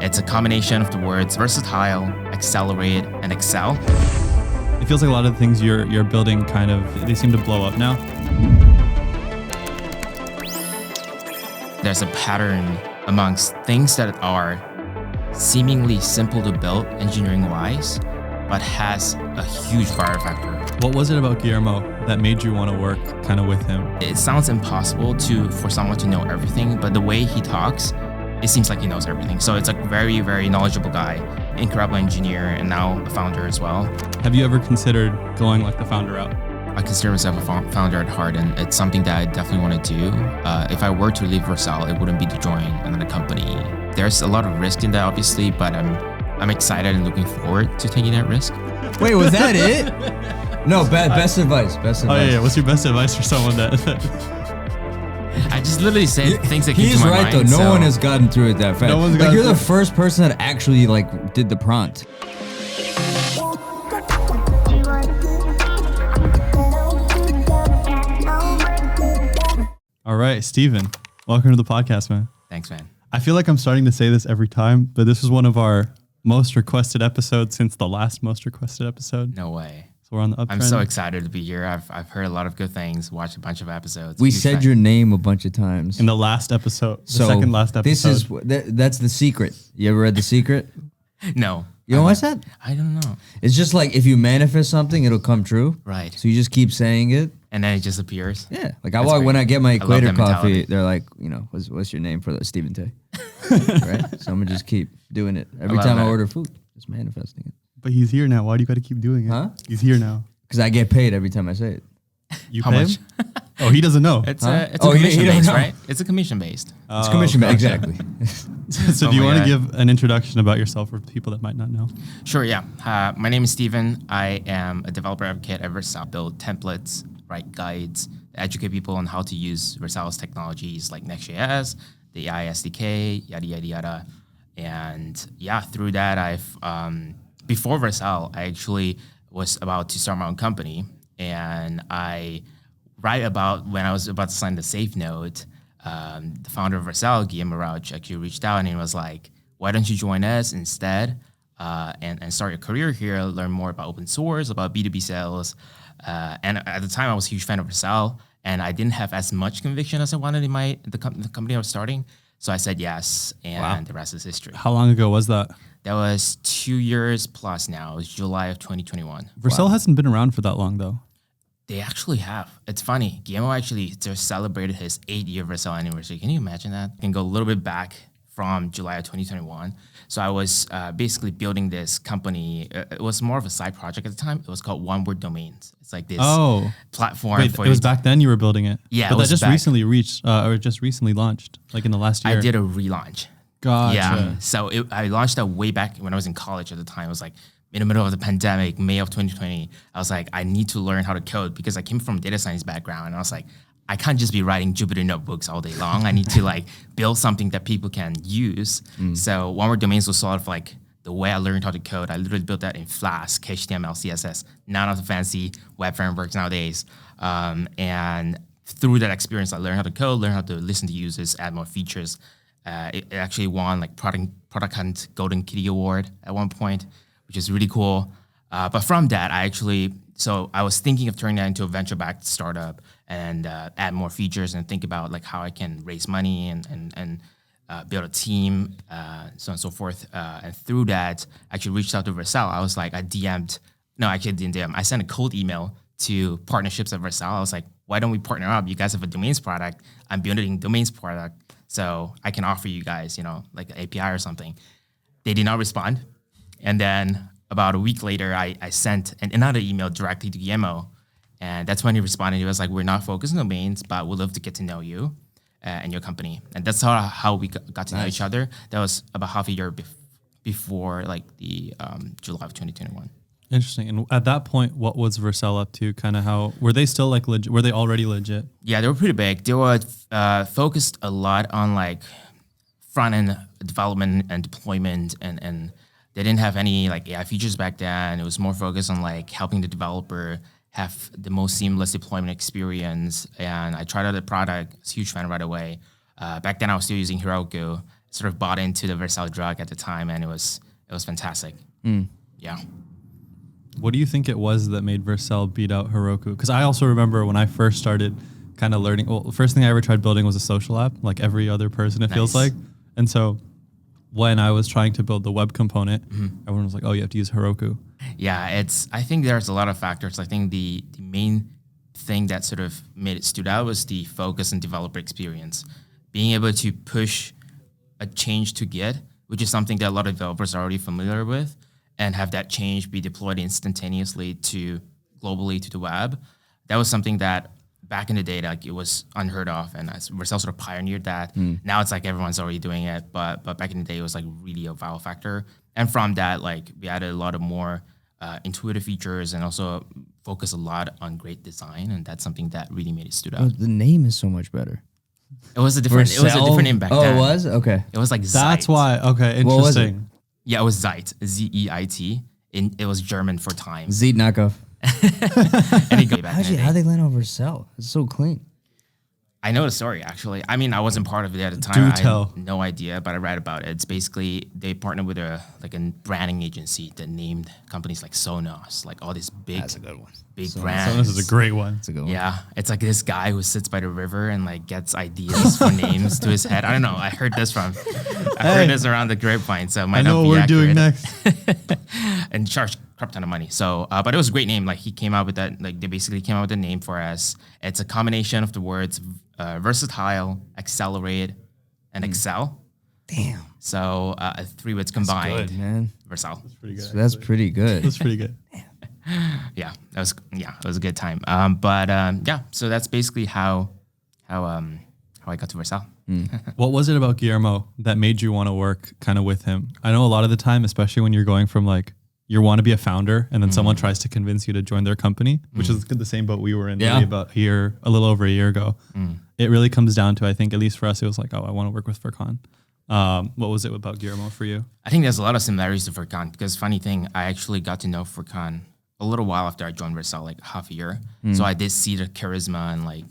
It's a combination of the words versatile, accelerate, and excel. It feels like a lot of the things you're building they seem to blow up now. There's a pattern amongst things that are seemingly simple to build engineering-wise, but has a huge viral factor. What was it about Guillermo that made you want to work kind of with him? It sounds impossible for someone to know everything, but the way he talks, it seems like he knows everything. So it's a very, very knowledgeable guy, incredible engineer, and now a founder as well. Have you ever considered going like the founder route? I consider myself a founder at heart, and it's something that I definitely want to do. If I were to leave Vercel, it wouldn't be to join another company. There's a lot of risk in that, obviously, but I'm excited and looking forward to taking that risk. Wait, was that it? No, best advice. Oh yeah, what's your best advice for someone that? I just literally said things that came to my mind. He's right though. No one has gotten through it that fast. No one's you're the first person that actually did the prompt. All right, Steven, welcome to the podcast, man. Thanks, man. I feel like I'm starting to say this every time, but this is one of our most requested episodes since the last most requested episode. No way. So we're on the uptrend. I'm so excited to be here. I've heard a lot of good things, watched a bunch of episodes. We said your name a bunch of times. In the last episode, second last episode. That's The Secret. You ever read The Secret? No. You don't watch that? I don't know. It's just like if you manifest something, it'll come true. Right. So you just keep saying it. And then it just appears. Yeah. Like when I get my Equator coffee, they're like, what's your name for that? Stephen Tay. Right? So I'm going to just keep doing it. Every time I order food, just manifesting it. But he's here now. Why do you got to keep doing it? Huh? He's here now. Because I get paid every time I say it. You How pay much? him? Oh, he doesn't know. It's a commission-based, right? It's a commission-based. It's commission-based, exactly. So do you want to give an introduction about yourself for people that might not know? Sure, yeah. My name is Steven. I am a developer advocate at Vercel. Build templates, write guides, educate people on how to use Vercel's technologies like Next.js, the AI SDK, yada, yada, yada. And yeah, through that, before Vercel, I actually was about to start my own company. And right about when I was about to sign the safe note, the founder of Vercel, Guillermo actually reached out and he was like, why don't you join us instead and start your career here, learn more about open source, about B2B sales. And at the time, I was a huge fan of Vercel, and I didn't have as much conviction as I wanted in the company I was starting. So I said yes, and the rest is history. How long ago was that? That was 2 years plus now. It was July of 2021. Vercel hasn't been around for that long, though. They actually have. It's funny. Guillermo actually just celebrated his 8-year Vercel anniversary. Can you imagine that? I can go a little bit back from July of 2021. So I was basically building this company. It was more of a side project at the time. It was called One Word Domains. It's like this platform. Wait, it was back then you were building it? Yeah, but that just recently launched, like in the last year. I did a relaunch. Gotcha. Yeah. So I launched that way back when I was in college at the time. It was like in the middle of the pandemic, May of 2020. I was like, I need to learn how to code because I came from a data science background. And I was like, I can't just be writing Jupyter notebooks all day long. I need to build something that people can use. So One Word Domains was sort of like the way I learned how to code. I literally built that in Flask, HTML, CSS, none of the fancy web frameworks nowadays. And through that experience, I learned how to code, learned how to listen to users, add more features. It actually won Product Hunt Golden Kitty Award at one point, which is really cool. But from that, I was thinking of turning that into a venture-backed startup and add more features and think about how I can raise money and build a team, so on and so forth. And through that, I actually reached out to Vercel. I was like, I didn't DM. I sent a cold email to partnerships at Vercel. I was like, why don't we partner up? You guys have a domains product. I'm building domains product. So I can offer you guys, like an API or something. They did not respond. And then about a week later, I sent another email directly to Guillermo. And that's when he responded. He was like, we're not focused on domains, but we'd love to get to know you and your company. And that's how we got to know each other. That was about half a year before the July of 2021. Interesting. And at that point, what was Vercel up to? Kind of how, were they still legit? Were they already legit? Yeah, they were pretty big. They were focused a lot on front-end development and deployment and they didn't have any AI features back then. It was more focused on helping the developer have the most seamless deployment experience. And I tried out the product. I was a huge fan right away. Back then I was still using Heroku. sort of bought into the Vercel drug at the time, and it was fantastic. Yeah. What do you think it was that made Vercel beat out Heroku? Because I also remember when I first started kind of learning, well, the first thing I ever tried building was a social app, like every other person it feels like. And so when I was trying to build the web component, everyone was like, oh, you have to use Heroku. Yeah, I think there's a lot of factors. I think the main thing that sort of made it stood out was the focus on developer experience. Being able to push a change to Git, which is something that a lot of developers are already familiar with, and have that change be deployed instantaneously to globally to the web. That was something that back in the day, like it was unheard of, and Vercel sort of pioneered that. Now it's like everyone's already doing it, but back in the day, it was like really a wow factor. And from that, like we added a lot of more intuitive features, and also focus a lot on great design, and that's something that really made it stood out. The name is so much better. It was a different name back then. Oh, it was? Okay. It was like Zeit. That's why. Okay, interesting. What was it? Yeah, it was Zeit, Z-E-I-T. It was German for time. Z knockoff. Actually, how they land on Vercel? It's so clean. I know the story, actually. I mean, I wasn't part of it at the time. Do I tell. had no idea, but I read about it. It's basically they partnered with a branding agency that named companies like Sonos, like all these big, That's a good one. big So brands. this is a great one. That's a good one. Yeah, it's like this guy who sits by the river and like gets ideas for names to his head. I don't know. I heard this heard this around the grapevine, so it might I know not what be we're doing accurate. next. And charged a crap ton of money. So, but it was a great name. Like he came out with that. Like they basically came out with a name for us. It's a combination of the words versatile, accelerate, and excel. Damn. So 3 words combined. Good, man. Vercel. Pretty good. So that's pretty good. That's pretty good. Yeah, it was a good time. So that's basically how I got to Vercel. What was it about Guillermo that made you want to work kind of with him? I know a lot of the time, especially when you're going from like, you want to be a founder and then someone tries to convince you to join their company, which is the same boat we were in really about a little over a year ago. It really comes down to, I think, at least for us, it was like, oh, I want to work with Furkan. What was it about Guillermo for you? I think there's a lot of similarities to Furkan because funny thing, I actually got to know Furkan a little while after I joined Vercel, like half a year. So I did see the charisma and like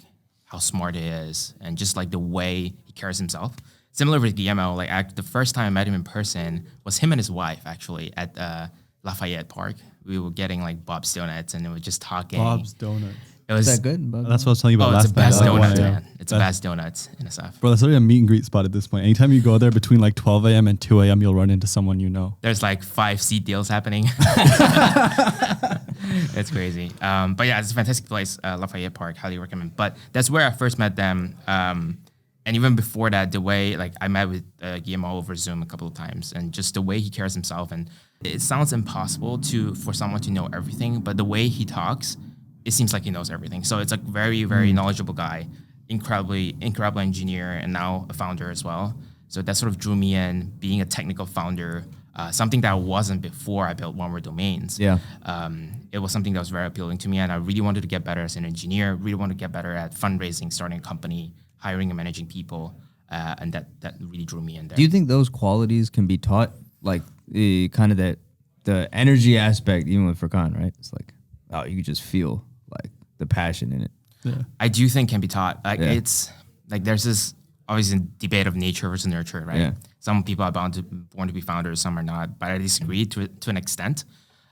how smart he is and just like the way he carries himself. Similar with Guillermo, like the first time I met him in person was him and his wife actually at Lafayette Park. We were getting like Bob's Donuts and we were just talking. Bob's Donuts. It was Is that good? Bob? That's what I was telling you about it's last the best time. donuts, Yeah. man. It's the best donuts in SF. Bro, that's literally a meet and greet spot at this point. Anytime you go there between like 12 a.m. and 2 a.m., you'll run into someone you know. There's like 5 seat deals happening. It's crazy. But yeah, it's a fantastic place, Lafayette Park. Highly recommend. But that's where I first met them. And even before that, the way like I met with Guillermo over Zoom a couple of times, and just the way he carries himself. And it sounds impossible for someone to know everything, but the way he talks, it seems like he knows everything. So it's a very, very knowledgeable guy, incredible engineer, and now a founder as well. So that sort of drew me in, being a technical founder, something that I wasn't before I built One Word Domains. Yeah. It was something that was very appealing to me, and I really wanted to get better as an engineer, really wanted to get better at fundraising, starting a company, hiring and managing people, and that really drew me in there. Do you think those qualities can be taught? Like the kind of the energy aspect, even with Furkan, right? It's like, oh, you just feel like the passion in it. Yeah. I do think can be taught. Like it's like there's this obviously debate of nature versus nurture, right? Yeah. Some people are born to be founders, some are not. But I disagree to an extent.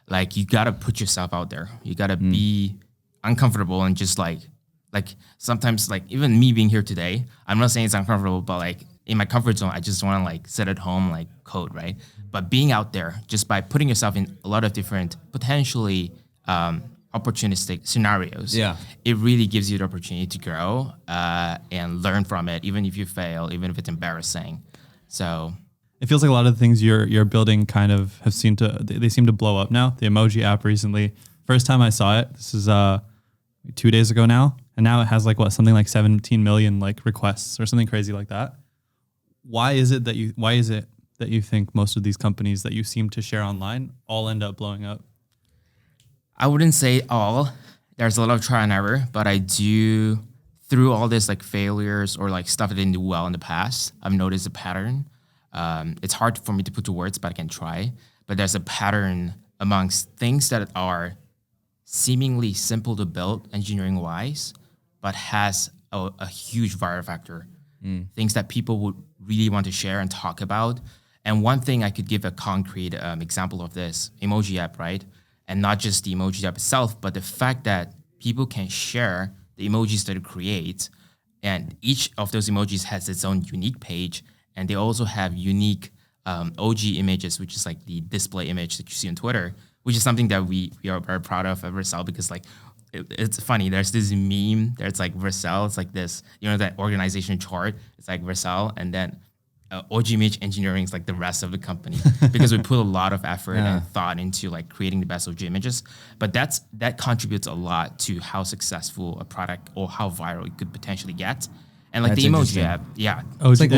Like you gotta put yourself out there. You gotta be uncomfortable and just like sometimes like even me being here today, I'm not saying it's uncomfortable, but like in my comfort zone, I just want to like sit at home, like code, right? But being out there just by putting yourself in a lot of different potentially opportunistic scenarios, it really gives you the opportunity to grow and learn from it, even if you fail, even if it's embarrassing. So it feels like a lot of the things you're building kind of seem to blow up now. The emoji app recently, first time I saw it, this is 2 days ago now, and now it has like something like 17 million like requests or something crazy like that. Why is it that you think most of these companies that you seem to share online all end up blowing up? I wouldn't say all. There's a lot of trial and error, but I do, through all this like failures or like stuff that didn't do well in the past, I've noticed a pattern. It's hard for me to put to words, but I can try. But there's a pattern amongst things that are seemingly simple to build engineering-wise, but has a huge viral factor. Things that people would really want to share and talk about. And one thing I could give a concrete example of this, emoji app, right? And not just the emoji app itself, but the fact that people can share the emojis that it creates. And each of those emojis has its own unique page. And they also have unique OG images, which is like the display image that you see on Twitter, which is something that we are very proud of at Vercel, because like, it's funny. There's this meme that's like Vercel. It's like this, that organization chart. It's like Vercel, and then OG Image Engineering is like the rest of the company, because we put a lot of effort and thought into like creating the best OG images. But that contributes a lot to how successful a product or how viral it could potentially get. And like That's the emoji app, it's like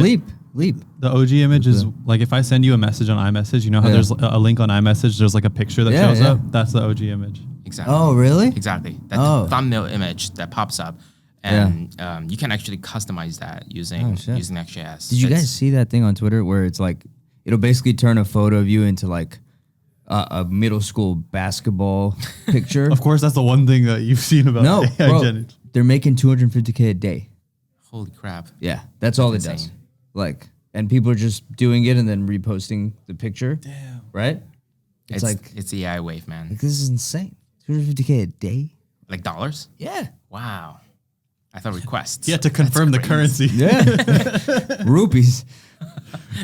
Leap. The OG image is like, if I send you a message on iMessage, you know how there's a link on iMessage, there's like a picture that shows up? That's the OG image. Exactly. Oh, really? Exactly. That's the thumbnail image that pops up. And you can actually customize that using Next.js. Did you guys see that thing on Twitter where it's like, it'll basically turn a photo of you into like a middle school basketball picture? Of course, that's the one thing that you've seen about AI bro, they're making $250K a day. Holy crap. Yeah, that's all it does. Like, and people are just doing it and then reposting the picture. Damn. Right? It's like, it's the AI wave, man. Like, this is insane. $250K a day? Like dollars? Yeah. Wow. I thought requests. Yeah, to confirm the currency. Yeah. Rupees.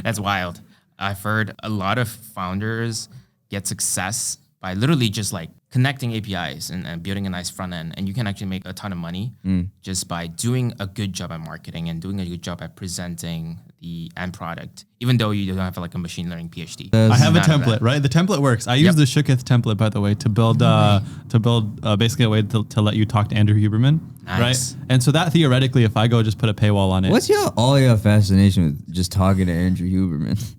That's wild. I've heard a lot of founders get success by literally just like connecting APIs and building a nice front end. And you can actually make a ton of money just by doing a good job at marketing and doing a good job at presenting the end product, even though you don't have like a machine learning PhD. I have a template, right? The template works. I use the Shooketh template, by the way, to build basically a way to let you talk to Andrew Huberman, right? And so that theoretically, if I go just put a paywall on it. What's all your fascination with just talking to Andrew Huberman?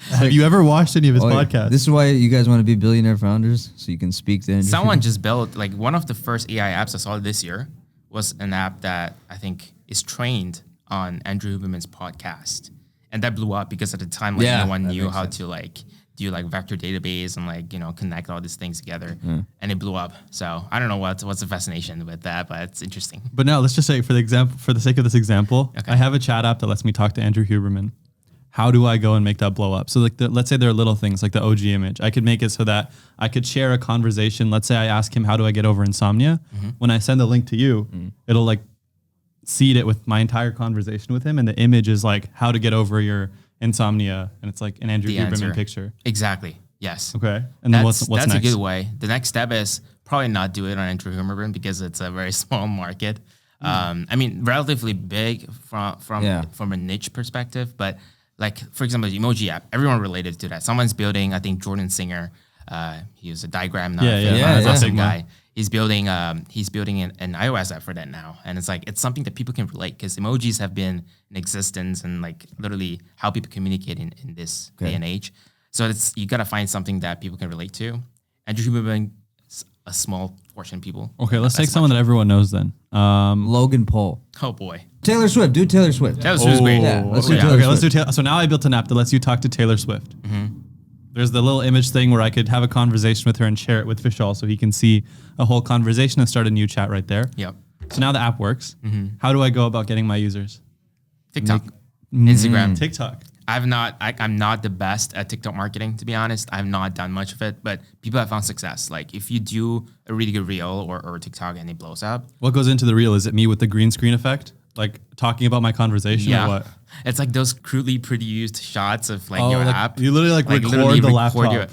Have you ever watched any of his podcasts? This is why you guys want to be billionaire founders, so you can speak to Andrew. Someone just built, like, one of the first AI apps I saw this year was an app that I think is trained on Andrew Huberman's podcast. And that blew up because at the time, like, no one knew how to, like, do, like, vector database and, like, connect all these things together. And it blew up. So I don't know what's the fascination with that, but it's interesting. But now let's just say, for the sake of this example, I have a chat app that lets me talk to Andrew Huberman. How do I go and make that blow up? So like, let's say there are little things like the OG image. I could make it so that I could share a conversation. Let's say I ask him, how do I get over insomnia? When I send the link to you, it'll like seed it with my entire conversation with him. And the image is like how to get over your insomnia. And it's like an Andrew Huberman picture. Exactly. Yes. Okay. And then what's that's next? A good way. The next step is probably not do it on Andrew Huberman because it's a very small market. I mean, relatively big from a niche perspective, but like, for example, the emoji app, everyone related to that. Someone's building, I think Jordan Singer, he was a diagram awesome guy. He's building an iOS app for that now. And it's like, it's something that people can relate because emojis have been in existence and like literally how people communicate in this day and age. So you got to find something that people can relate to. Andrew Huberman, a small portion of people. Okay, let's take someone that everyone knows then. Logan Paul. Oh boy. Taylor Swift. Do Taylor Swift. Taylor Swift's great. Yeah, let's do Taylor Swift. Let's do Taylor. So now I built an app that lets you talk to Taylor Swift. There's the little image thing where I could have a conversation with her and share it with Vishal so he can see a whole conversation and start a new chat right there. Yep. So now the app works. How do I go about getting my users? TikTok. Instagram. TikTok. I'm not the best at TikTok marketing, to be honest. I've not done much of it, but people have found success. Like if you do a really good reel or TikTok and it blows up. What goes into the reel? Is it me with the green screen effect? Like talking about my conversation or what? It's like those crudely produced shots of like your app. You literally record the laptop.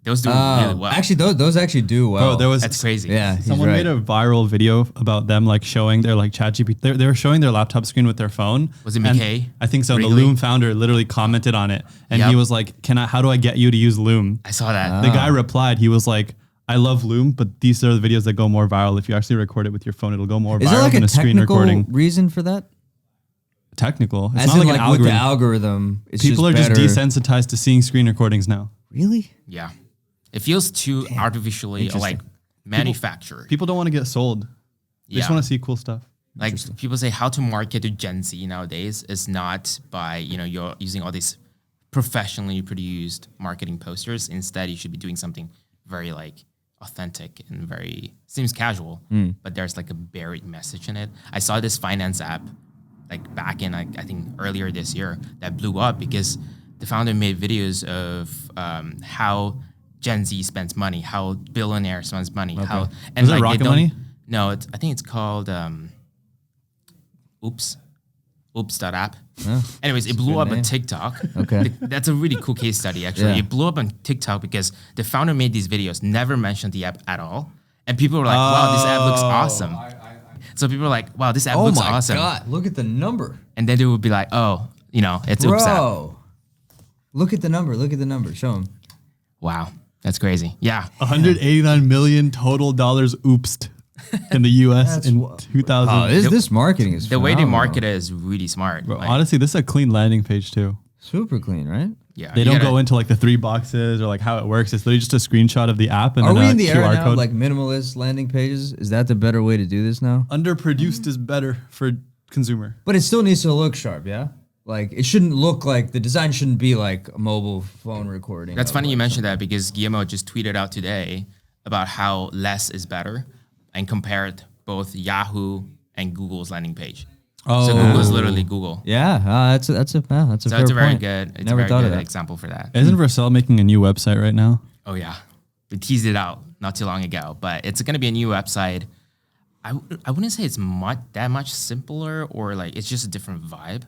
Those do really well. Actually, those actually do well. That's crazy. Yeah, someone made a viral video about them like showing their like ChatGPT. They were showing their laptop screen with their phone. Was it McKay? I think so. The Loom founder literally commented on it, and he was like, how do I get you to use Loom?" I saw that. The guy replied, he was like, "I love Loom, but these are the videos that go more viral. If you actually record it with your phone, it'll go more viral than a screen recording." Is there like a technical reason for that? Technical. It's As not in like an with the algorithm. algorithm, it's People are just desensitized to seeing screen recordings now. Really? Yeah. It feels too artificially like manufactured. People don't want to get sold. They just want to see cool stuff. Like people say how to market to Gen Z nowadays is not by, you're using all these professionally produced marketing posters. Instead, you should be doing something very like authentic and seems casual, but there's like a buried message in it. I saw this finance app like back in like I think earlier this year that blew up because the founder made videos of how Gen Z spends money, how billionaire spends money, how and Is it like Rocket they don't, Money? No, I think it's called Oops.app. Oh, Anyways, it blew up name. on TikTok. Okay. That's a really cool case study, actually. Yeah. It blew up on TikTok because the founder made these videos, never mentioned the app at all. And people were like, wow, this app looks awesome. So people were like, wow, this app looks awesome. Oh my God, look at the number. And then they would be like, oh, you know, it's Oops app. Bro, look at the number. Show him. Wow, that's crazy. Yeah. 189 million total dollars oopsed in the U.S. in 2000. Oh, this marketing is The way they phenomenal. market it is really smart. Bro, Like, honestly, this is a clean landing page too. Super clean, right? yeah, They you don't gotta- go into like the 3 boxes or like how it works. It's literally just a screenshot of the app and Are then we a in the era QR now code. of like minimalist landing pages? Is that the better way to do this now? Underproduced is better for consumer. But it still needs to look sharp, yeah? Like, it shouldn't look like, the design shouldn't be like a mobile phone recording. That's of, funny like, you mentioned that because Guillermo just tweeted out today about how less is better and compared both Yahoo and Google's landing page. Oh, So Google is literally Google. Yeah, that's a So fair it's a very point. good, it's Never a very thought of good that. example for that. Isn't Vercel making a new website right now? Oh yeah, we teased it out not too long ago, but it's going to be a new website. I wouldn't say it's that much simpler or like it's just a different vibe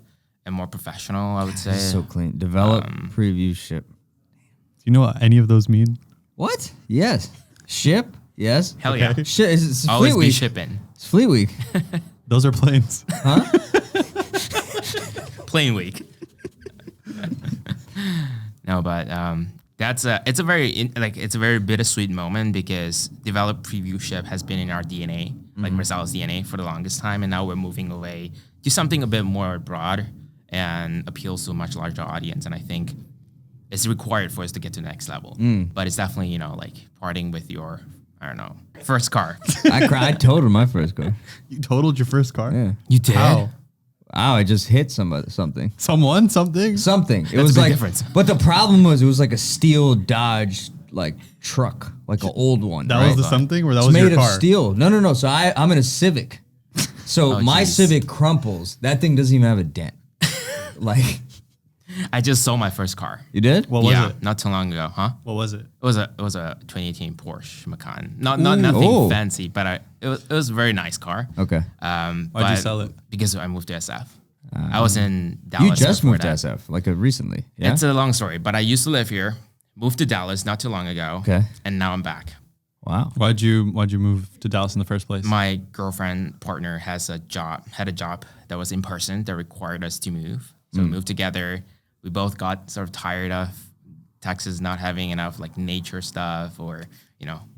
and more professional. I would say. It's so clean. Develop, preview, ship. Do you know what any of those mean? What? Yes. Ship? Yes. Hell yeah, It's always Fleet be Week. shipping. It's Fleet Week. Those are planes. Plane week. No, but it's a very bittersweet moment because develop preview ship has been in our DNA, like Vercel's DNA for the longest time, and now we're moving away to something a bit more broad and appeals to a much larger audience. And I think it's required for us to get to the next level. But it's definitely like parting with your first car. I totaled my first car. You totaled your first car? Yeah. You did. How? Wow, I just hit something. Someone? Something? Something. It a was big like difference. But the problem was it was like a steel Dodge like truck, like an old one. That right? was the something or that It's was made your of car? steel. No. So I'm in a Civic. So Oh, my geez. Civic crumples. That thing doesn't even have a dent. Like, I just sold my first car. you did? What was yeah, it? not too long ago, huh? What was it? It was a 2018 Porsche Macan. Not nothing Oh. fancy, but it was a very nice car. Okay. Why'd you But sell it? Because I moved to SF. I was in Dallas. You just before moved that. to SF, like recently. Yeah. It's a long story, but I used to live here, moved to Dallas not too long ago, Okay. and now I'm back. Wow. Why'd you move to Dallas in the first place? My girlfriend partner had a job that was in person that required us to move. So we moved together. We both got sort of tired of Texas not having enough like nature stuff or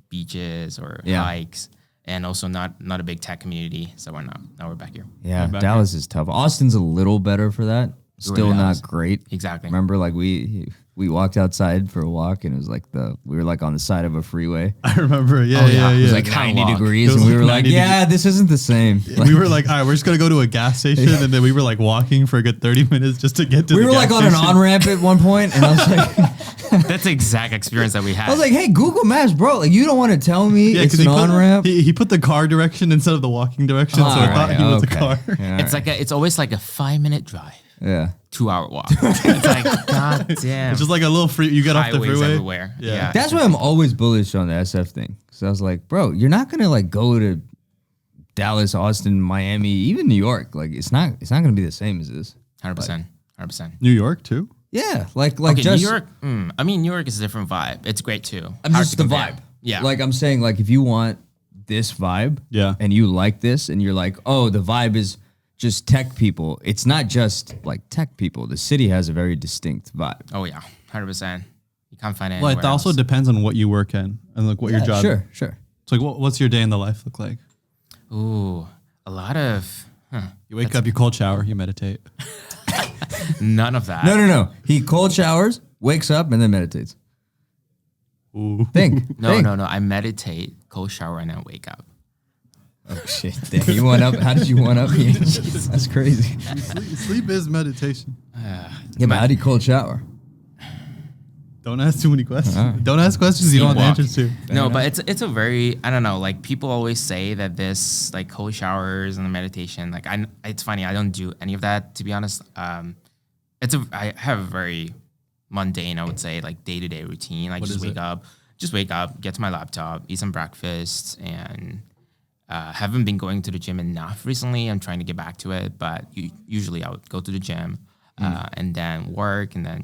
beaches or hikes, and also not a big tech community. So now we're back here. Yeah, back Dallas is tough. Austin's a little better for that. Still in not Dallas. great. Exactly. Remember, like we walked outside for a walk, and it was like we were like on the side of a freeway. I remember. Yeah, Oh, yeah. yeah, It was yeah. like Like How 90 long? degrees, It was and we like were like, 90 "Yeah, this isn't the same." We were like, all right, we're just gonna go to a gas station, and then we were like walking for a good 30 minutes just to get to. We the were gas like on an station. on ramp at one point, and I was like, That's the exact experience that we had. I was like, "Hey, Google Maps, bro! Like, you don't want to tell me Yeah, it's because an on ramp." he put the car direction instead of the walking direction, so I thought he was a car. it's always like a 5-minute drive, Yeah. 2-hour walk. It's like, god damn. It's just like a little free. You get off the Highways freeway everywhere. Yeah. That's why I'm always bullish on the SF thing. Because I was like, bro, you're not gonna like go to Dallas, Austin, Miami, even New York. Like, it's not gonna be the same as this. 100%. 100%. New York too. Yeah, like Okay, just New York. I mean, New York is a different vibe. It's great too. I'm Hard just to the compare. vibe. Yeah. Like I'm saying, like if you want this vibe, Yeah. and you like this, and you're like, oh, the vibe is just tech people. It's not just like tech people. The city has a very distinct vibe. Oh yeah, 100%. You can't find it. Well, it anywhere also else. depends on what you work in and like what your job. Sure. So like, what's your day in the life look like? Ooh, a lot of You wake up, you cold shower, you meditate. none of that. No. He cold showers, wakes up, and then meditates. Ooh. Think. No. I meditate, cold shower, and then wake up. Oh shit! Damn, you went up. How did you went up? That's crazy. Sleep is meditation. Yeah, but how do you cold shower? Don't ask too many questions. Right. Don't ask questions you don't have the answers to. No, but it's a very, I don't know, like people always say that this like cold showers and the meditation, like it's funny, I don't do any of that, to be honest. I have a very mundane, I would say, like day-to-day routine. Like just wake up, get to my laptop, eat some breakfast, and haven't been going to the gym enough recently. I'm trying to get back to it, but usually I would go to the gym and then work, and then,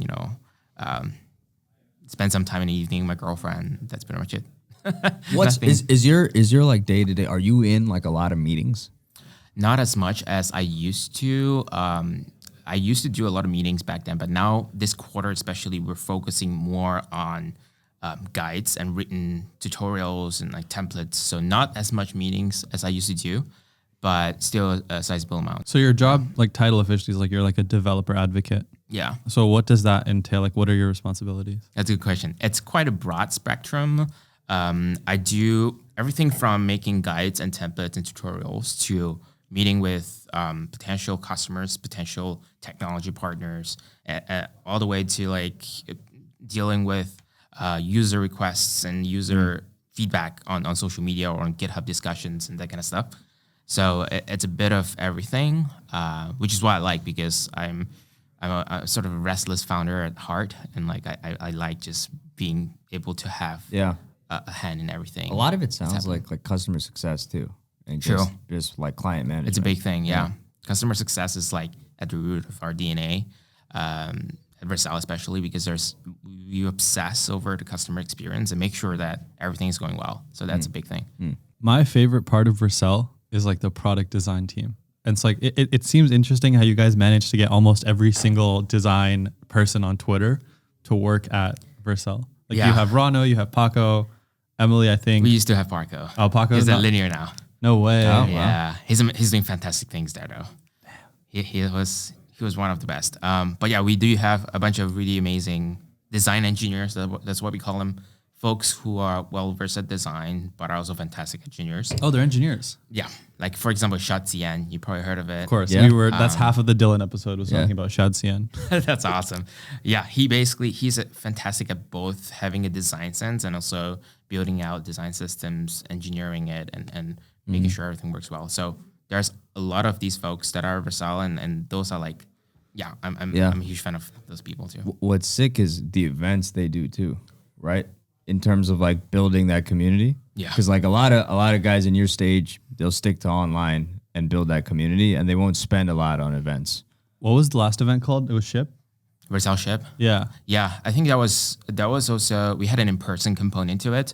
spend some time in the evening with my girlfriend. That's pretty much it. Is your like day to day? Are you in like a lot of meetings? Not as much as I used to. I used to do a lot of meetings back then, but now this quarter especially, we're focusing more on guides and written tutorials and like templates. So not as much meetings as I used to do, but still a sizable amount. So your job, like title officially, is like you're like a developer advocate. Yeah. So what does that entail? Like, what are your responsibilities? That's a good question. It's quite a broad spectrum. I do everything from making guides and templates and tutorials to meeting with potential customers, potential technology partners, all the way to like dealing with user requests and user feedback on social media or on GitHub discussions and that kind of stuff. So it's a bit of everything, which is what I like, because I'm a sort of a restless founder at heart, and like I like just being able to have a hand in everything. A lot of it sounds like customer success too, and just like client management. It's a big thing, yeah. Customer success is like at the root of our DNA, at Vercel especially, because we obsess over the customer experience and make sure that everything is going well. So that's a big thing. My favorite part of Vercel is like the product design team. And it's like, it seems interesting how you guys managed to get almost every single design person on Twitter to work at Vercel. Like you have Rano, you have Paco, Emily, I think. We used to have Paco. Oh, Paco's He's at Linear now. No way. Oh, yeah. Wow. He's doing fantastic things there though. He was one of the best. But yeah, we do have a bunch of really amazing design engineers. That's what we call them. Folks who are well versed at design, but are also fantastic engineers. Oh, they're engineers. Yeah, like for example, Shadsian. You probably heard of it. Of course, yeah. That's half of the Dylan episode was talking about Shadsian. That's awesome. Yeah, he's fantastic at both having a design sense and also building out design systems, engineering it, and making sure everything works well. So there's a lot of these folks that are Vercel, and those are like, I'm a huge fan of those people too. What's sick is the events they do too, right? In terms of like building that community. Yeah. Because like a lot of guys in your stage, they'll stick to online and build that community, and they won't spend a lot on events. What was the last event called? It was Ship? Vercel Ship? Yeah. Yeah, I think that was also, we had an in-person component to it.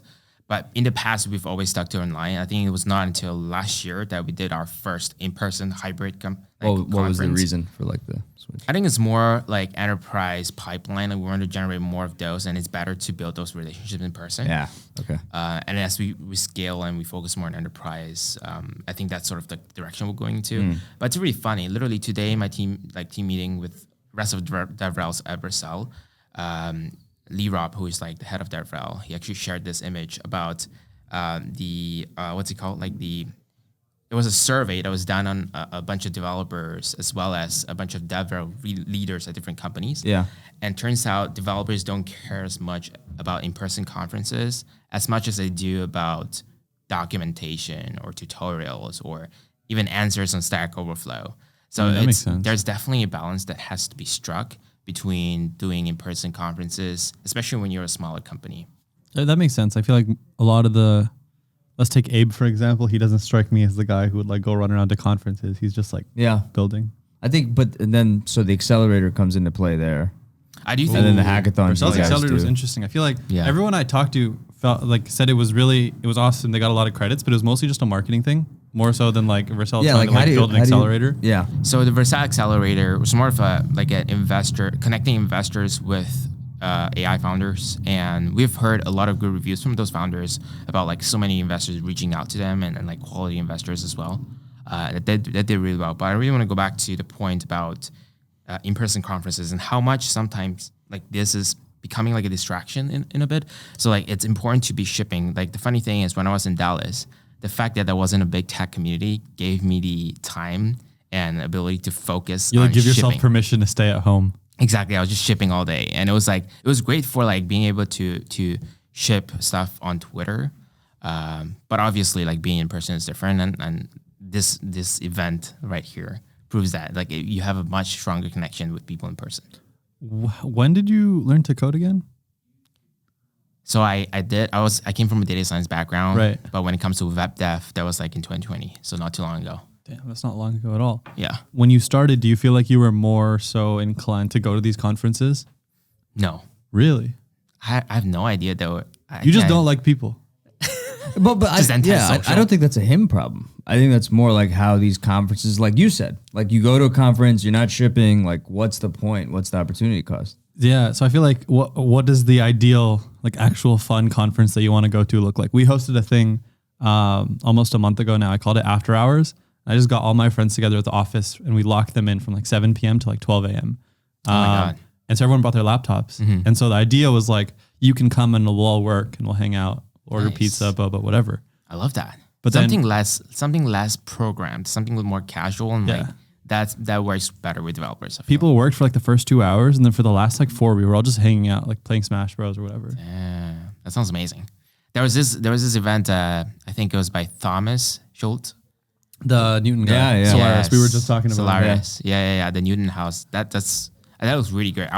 But in the past, we've always stuck to online. I think it was not until last year that we did our first in-person hybrid What was the reason for like the switch? I think it's more like enterprise pipeline, and we want to generate more of those, and it's better to build those relationships in person. Yeah. Okay. And as we scale and we focus more on enterprise, I think that's sort of the direction we're going to. But it's really funny. Literally today, my team meeting with the rest of DevRels at Vercel, Lee Rob, who is like the head of DevRel, he actually shared this image about what's it called? Like it was a survey that was done on a bunch of developers as well as a bunch of DevRel leaders at different companies. Yeah. And turns out developers don't care as much about in-person conferences as much as they do about documentation or tutorials or even answers on Stack Overflow. So that makes sense. There's definitely a balance that has to be struck between doing in-person conferences, especially when you're a smaller company. That makes sense. I feel like a lot of let's take Abe, for example. He doesn't strike me as the guy who would like go run around to conferences. He's just like building. I think, so the accelerator comes into play there. I do think. And then the hackathon. Vercel's accelerator was interesting. I feel like everyone I talked to said it was awesome. They got a lot of credits, but it was mostly just a marketing thing, more so than like Vercel trying to build an accelerator. So the Vercel Accelerator was more of an investor, connecting investors with AI founders, and we've heard a lot of good reviews from those founders about like so many investors reaching out to them and like quality investors as well. That did really well. But I really want to go back to the point about in-person conferences and how much sometimes like this is becoming like a distraction in a bit. So like it's important to be shipping. Like the funny thing is when I was in Dallas, the fact that there wasn't a big tech community gave me the time and ability to focus on give shipping. yourself permission to stay at home. Exactly. I was just shipping all day, and it was great for like being able to ship stuff on Twitter. But obviously, like being in person is different, and this event right here proves that like you have a much stronger connection with people in person. When did you learn to code again? So I came from a data science background, right? But when it comes to web dev, that was like in 2020, so not too long ago. Damn, that's not long ago at all. Yeah. When you started, do you feel like you were more so inclined to go to these conferences? No. Really? I have no idea though. You just don't like people. But I don't think that's a him problem. I think that's more like how these conferences, like you said, like you go to a conference, you're not shipping. Like, what's the point? What's the opportunity cost? Yeah, so I feel like what does the ideal like actual fun conference that you want to go to look like? We hosted a thing almost a month ago now. I called it After Hours. I just got all my friends together at the office and we locked them in from like 7 p.m. to like 12 a.m. Oh my God. And so everyone brought their laptops. Mm-hmm. And so the idea was like, you can come and we'll all work and we'll hang out, order pizza, but whatever. I love that. But something less programmed, something more casual, and like that works better with developers. People worked for like the first 2 hours, and then for the last like 4, we were all just hanging out, like playing Smash Bros or whatever. Yeah, that sounds amazing. There was this event. I think it was by Thomas Schultz, the Newton guy. Yeah. Solaris. We were just talking about Solaris. Yeah. The Newton house. That was really great.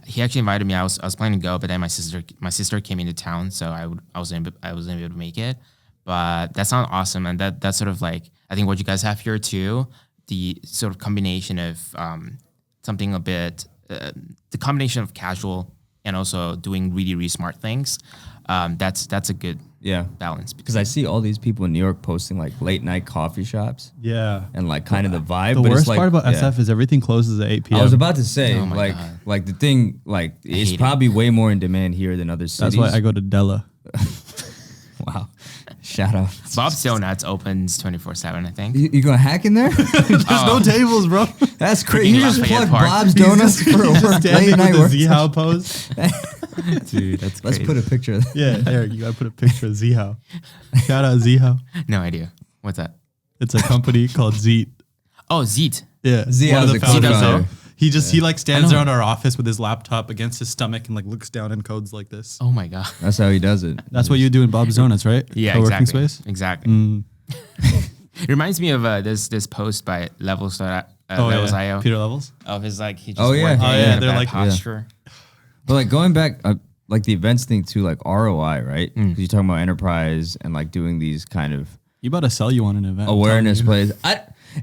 He actually invited me. I was planning to go, but then my sister came into town, so I wasn't able to make it. But that sounds awesome, and that's sort of like I think what you guys have here too. The sort of combination of something a bit, the combination of casual and also doing really really smart things. That's a good balance. Because I see all these people in New York posting like late night coffee shops. Yeah, and like kind of the vibe. The but worst it's like, part about SF is everything closes at 8 p.m. I was about to say God. like the thing like it's probably way more in demand here than other cities. That's why I go to Della. Wow. Shout out. Bob's Donuts opens 24/7, I think. You gonna hack in there? There's no tables, bro. That's crazy. You just plug Park. Bob's Donuts for a work late night work. Z-How pose. Dude, that's Let's crazy. put a picture of that. Yeah, Eric, you gotta put a picture of Z-How. Shout out Z-How. No idea. What's that? It's a company called Zeet. Oh, Zeet. Yeah, Z-How's one of the a founders co-founder. there. He like stands around our office with his laptop against his stomach and like looks down and codes like this. Oh my God. That's how he does it. That's what you do in Bob's Donuts, right? Yeah, Co-working exactly. space. Exactly. It reminds me of this post by Levels.io. Peter Levels. Of his like he just Oh, yeah. working Oh, yeah, in a they're bad like- posture. But like going back, like the events thing too, like ROI, right? Because you're talking about enterprise and like doing these kind of You about to sell you on an event. awareness plays.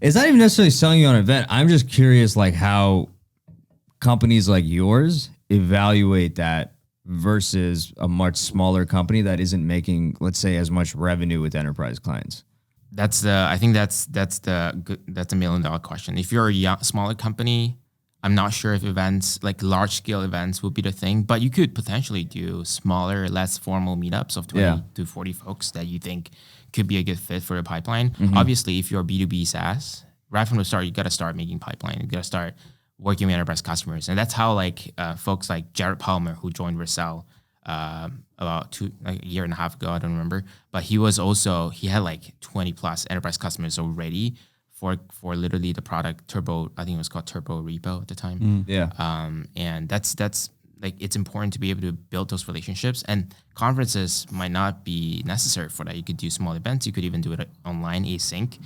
It's not even necessarily selling you on an event. I'm just curious, like how companies like yours evaluate that versus a much smaller company that isn't making, let's say, as much revenue with enterprise clients. I think that's $1 million question. If you're a smaller company, I'm not sure if events like large scale events will be the thing, but you could potentially do smaller, less formal meetups of 20 to 40 folks that you think could be a good fit for your pipeline. Obviously, if you're B2B SaaS, right from the start, you got to start making pipeline. You got to start working with enterprise customers, and that's how like folks like Jared Palmer, who joined Vercel about a year and a half ago, I don't remember, but he had like 20 plus enterprise customers already for literally the product Turbo. I think it was called Turbo Repo at the time. And that's like it's important to be able to build those relationships, and conferences might not be necessary for that. You could do small events. You could even do it online async.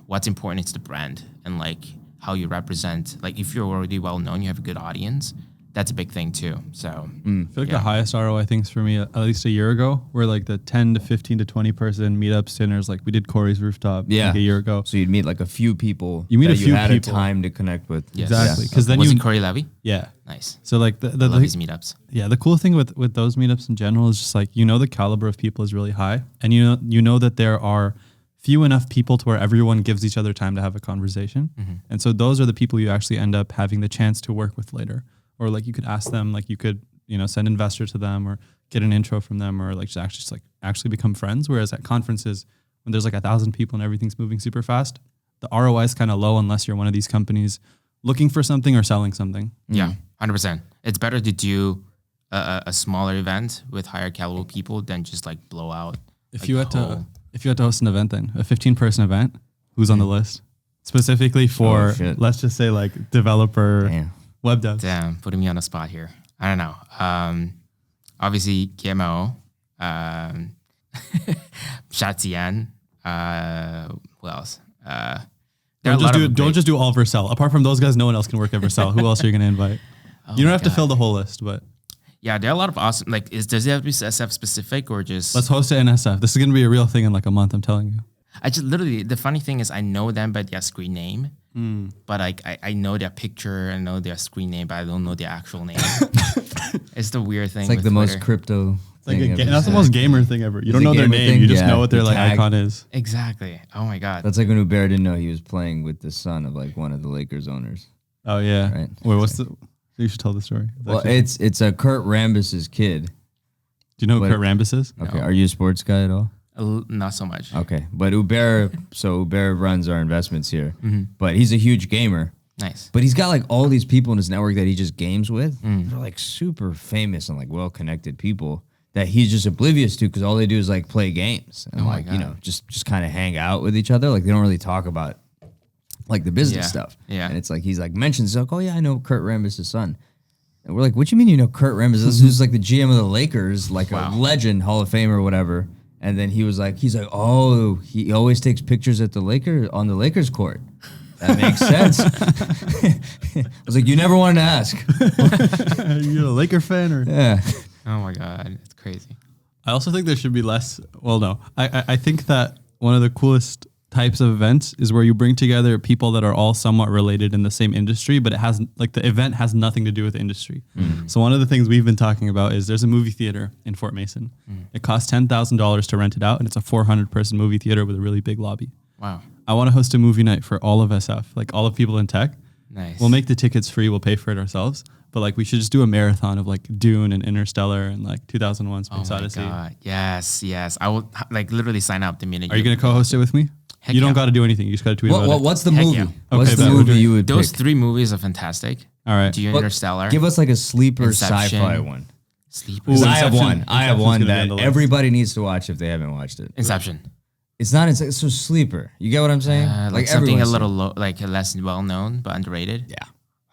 What's important is the brand and like how you represent. Like if you're already well known, you have a good audience. That's a big thing too. So I feel like the highest ROI things for me, at least a year ago, were like the 10 to 15 to 20 person meetups, dinners. Like we did Corey's Rooftop like a year ago. So you'd meet like a few people. You meet that a few you had people. a time to connect with. Yes. Exactly. Because then was it Corey Levy? Yeah. Nice. So like I love these meetups. Yeah, the cool thing with those meetups in general is just like, you know, the caliber of people is really high, and you know that there are few enough people to where everyone gives each other time to have a conversation. And so those are the people you actually end up having the chance to work with later. Or like you could ask them, like you could, send investor to them or get an intro from them, or like just actually become friends. Whereas at conferences, when there's like 1,000 people and everything's moving super fast, the ROI is kind of low unless you're one of these companies looking for something or selling something. Yeah, 100%. It's better to do a smaller event with higher caliber people than just like blow out. If you had to host an event, then a 15-person event, who's on the list specifically for let's just say like developer. Damn. Web devs. Damn, putting me on the spot here. I don't know. Obviously, KMO, Shatian. Who else? Don't just do all Vercel. Apart from those guys, no one else can work at Vercel. Who else are you going to invite? You don't have to fill the whole list, but yeah, there are a lot of awesome. Like, does it have to be SF specific or just? let's host it in SF. This is going to be a real thing in like a month. I'm telling you. I just literally, the funny thing is I know them by their screen name, but like I know their picture, I know their screen name, but I don't know their actual name. It's the weird thing. It's like with the Twitter. most crypto. Like thing ever. that's the most gamer thing ever. You don't a know their gamer name. thing? You just Yeah, know what their the like tag. icon is. Exactly. Oh my god. That's like when Hubert didn't know he was playing with the son of like one of the Lakers owners. Oh yeah. Right. Wait, what's the? You should tell the story. Well, it's a Kurt Rambis's kid. Do you know who but- Kurt Rambis is? Okay, are you a sports guy at all? Not so much. Okay, but Hubert runs our investments here, but he's a huge gamer. Nice. But he's got like all these people in his network that he just games with. They're like super famous and like well-connected people that he's just oblivious to because all they do is like play games and Oh my like, God. just kind of hang out with each other. Like they don't really talk about like the business Yeah. stuff. Yeah. And it's like, he's like mentions like, oh yeah, I know Kurt Rambis' son. And we're like, what do you mean you know Kurt Rambis? This is like the GM of the Lakers, like a legend, Hall of Fame or whatever. And then he's like, oh, he always takes pictures at the Lakers court. That makes sense. I was like, you never wanted to ask. You're a Laker fan, or? Yeah. Oh my god, it's crazy. I also think there should be less. Well, no, I think that one of the coolest types of events is where you bring together people that are all somewhat related in the same industry, but it has like the event has nothing to do with the industry. So one of the things we've been talking about is there's a movie theater in Fort Mason. It costs $10,000 to rent it out, and it's a 400-person movie theater with a really big lobby. Wow. I want to host a movie night for all of SF, like all of people in tech. Nice. We'll make the tickets free. We'll pay for it ourselves. But like we should just do a marathon of like Dune and Interstellar and like 2001 Space Oh my Odyssey. god. Yes. I will like literally sign up the minute. Are you going to co-host it with me? Heck You don't yeah. got to do anything. You just got to tweet about it. What's the Heck movie? yeah. What's Okay, the bet. movie you would Those pick? 3 movies are fantastic. All right. Dune, What- Interstellar. Give us like a sleeper Inception. sci-fi one. Sleeper. Ooh, I have Inception. one. I have Inception's one gonna be that on the list. everybody needs to watch if they haven't watched it. Inception. It's not. It's so sleeper. You get what I'm saying? Like something a everyone's little like less well known but underrated. Yeah.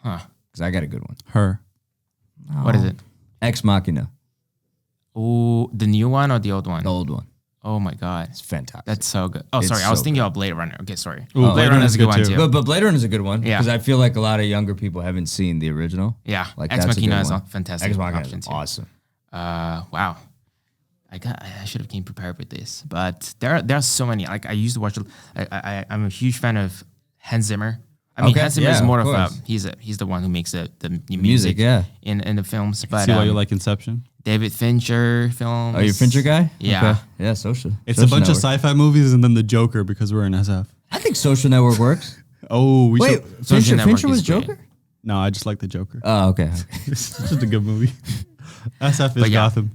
Huh. Because I got a good one. Her. What is it? Ex Machina, Oh, the new one or the old one? the old one. Oh my god. It's fantastic. That's so good. Oh, It's sorry. I was so thinking about Blade Runner. Okay, sorry. Ooh, Blade Runner is a good one too. but Blade Runner is a good one Yeah. because I feel like a lot of younger people haven't seen the original. Yeah. Like Ex that's a Machina good is a one. fantastic Ex Machina option is too. awesome. Wow. I should have came prepared with this, but there are so many. Like I used to watch. I'm a huge fan of Hans Zimmer. I mean, Okay, Hans Zimmer is yeah, more of of a course. he's the one who makes the music, Music, yeah. in the films. But See why you like Inception? David Fincher films. Oh, you're a Fincher guy? Yeah. Okay. Yeah, Social. It's Social a bunch Network. of sci-fi movies and then the Joker because we're in SF. I think Social Network works. Oh, we Wait, should. Social Network Fincher was is great. Joker? No, I just like the Joker. Oh, okay. It's just a good movie. SF is But yeah. Gotham.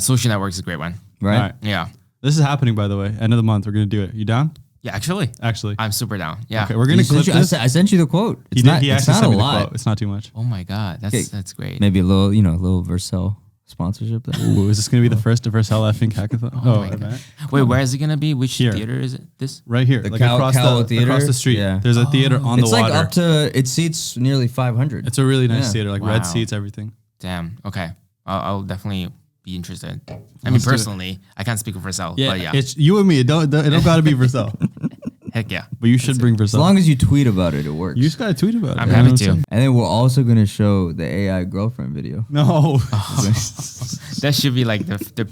Social Network is a great one. Right? All right. Yeah. This is happening, by the way. End of the month. We're going to do it. You down? Yeah. Actually, Actually. I'm super down. Yeah. Okay, we're going to clip this. I sent you the quote. He It's did. not, He it's actually not sent a me the lot. quote. It's not too much. Oh my god, Okay. that's great. Maybe a little, little Vercel sponsorship there. Ooh, is this going to be the first Vercel effing hackathon? Oh my God. Wait, where is it gonna be? Which Here. theater is it? This? Right here. The like Cal- across, Cal the, Theater? across the street. Yeah. There's a theater on It's the like water. up to, it seats nearly 500. It's a really nice Yeah. theater, like Wow. red seats, everything. Damn. Okay. I'll definitely be interested. I mean, Let's do it. personally, I can't speak for myself, Yeah, but yeah. it's you and me. It don't got to be Vercel. Heck yeah. But you should bring As Vercel. long as you tweet about it, it works. You just got to tweet about it. I'm You know happy what to. saying? And then we're also going to show the AI girlfriend video. No. That should be like the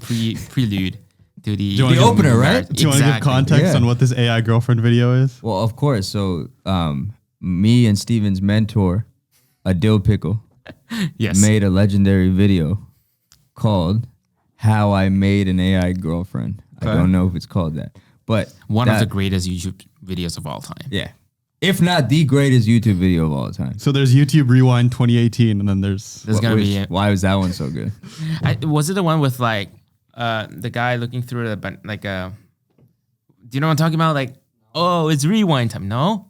prelude to the you wanna The give- opener, right? Do you want to give Exactly. context Yeah. on what this AI girlfriend video is? Well, of course. So, me and Steven's mentor, a dill pickle, Yes. made a legendary video called "How I Made an AI Girlfriend." Okay. I don't know if it's called that, but One of that- the greatest YouTube videos of all time. yeah, if not the greatest YouTube video of all time. So there's YouTube Rewind 2018, and then there's There's gonna be. Why was that one so good? Was it the one with like the guy looking through the like do you know what I'm talking about? Like, oh, it's rewind time. No.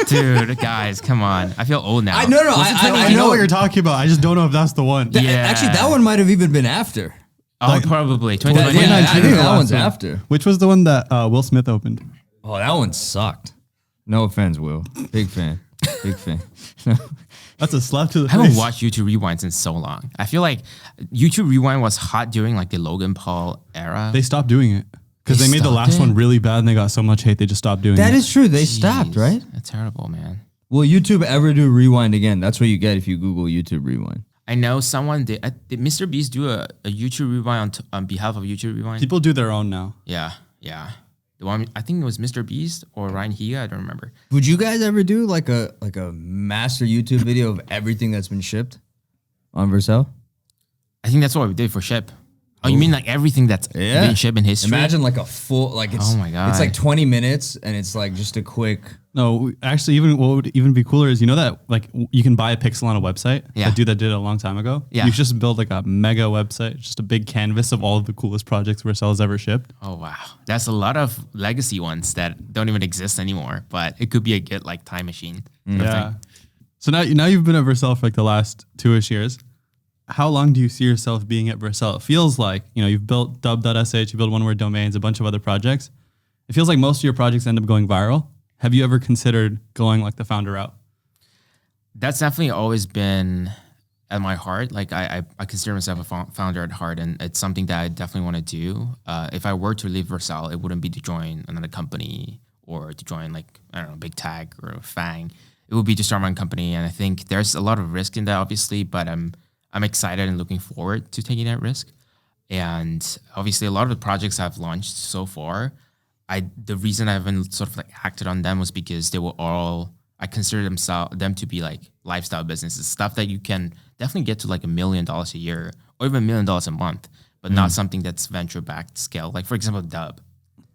Dude, guys, come on. I feel old now. I know I know what you're talking about. I just don't know if that's the one. Yeah. Actually, that one might have even been after. Oh, probably. Yeah, 2020. I think the that last one's one. after. Which was the one that Will Smith opened? Oh, that one sucked. No offense, Will. Big fan. Big fan. That's a slap to the I haven't face. watched YouTube Rewind since so long. I feel like YouTube Rewind was hot during like the Logan Paul era. They stopped doing it because They they made the stopped last it? one really bad and they got so much hate they just stopped doing That it. is true. They Jeez, stopped, right? That's terrible, man. Will YouTube ever do Rewind again? That's what you get if you Google YouTube Rewind. I know someone did Mr. Beast do a YouTube Rewind on behalf of YouTube Rewind? People do their own now. Yeah. The one, I think it was Mr. Beast or Ryan Higa. I don't remember. Would you guys ever do like a master YouTube video of everything that's been shipped on Vercel? I think that's what we did for Ship. Oh, you mean like everything that's been shipped in history? Imagine like a full, like it's, Oh my God. it's like 20 minutes and it's like just a quick. No, actually, even what would even be cooler is that like you can buy a pixel on a website. Yeah. A dude that did it a long time ago. Yeah. You just build like a mega website, just a big canvas of all of the coolest projects Vercel's ever shipped. Oh, wow. That's a lot of legacy ones that don't even exist anymore, but it could be a good like time machine. sort of Yeah. thing. So now you've been at Vercel for like the last 2-ish years. How long do you see yourself being at Vercel? It feels like, you've built dub.sh, you built one word domains, a bunch of other projects. It feels like most of your projects end up going viral. Have you ever considered going like the founder route? That's definitely always been at my heart. Like I consider myself a founder at heart, and it's something that I definitely want to do. If I were to leave Vercel, it wouldn't be to join another company or to join like, I don't know, Big Tag or Fang. It would be to start my own company. And I think there's a lot of risk in that, obviously, but I'm excited and looking forward to taking that risk. And obviously a lot of the projects I've launched so far, the reason I haven't sort of like acted on them was because they were all, I consider them to be like lifestyle businesses, stuff that you can definitely get to like $1 million a year or even $1 million a month, but not something that's venture backed scale. Like for example, Dub,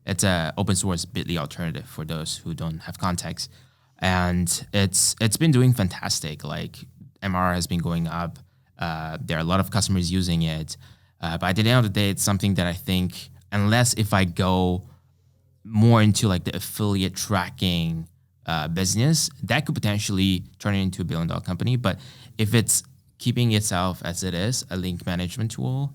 it's a open source Bitly alternative for those who don't have context. And it's been doing fantastic. Like MR has been going up. There are a lot of customers using it. But at the end of the day, it's something that I think, unless if I go more into like the affiliate tracking business, that could potentially turn it into $1 billion company. But if it's keeping itself as it is, a link management tool,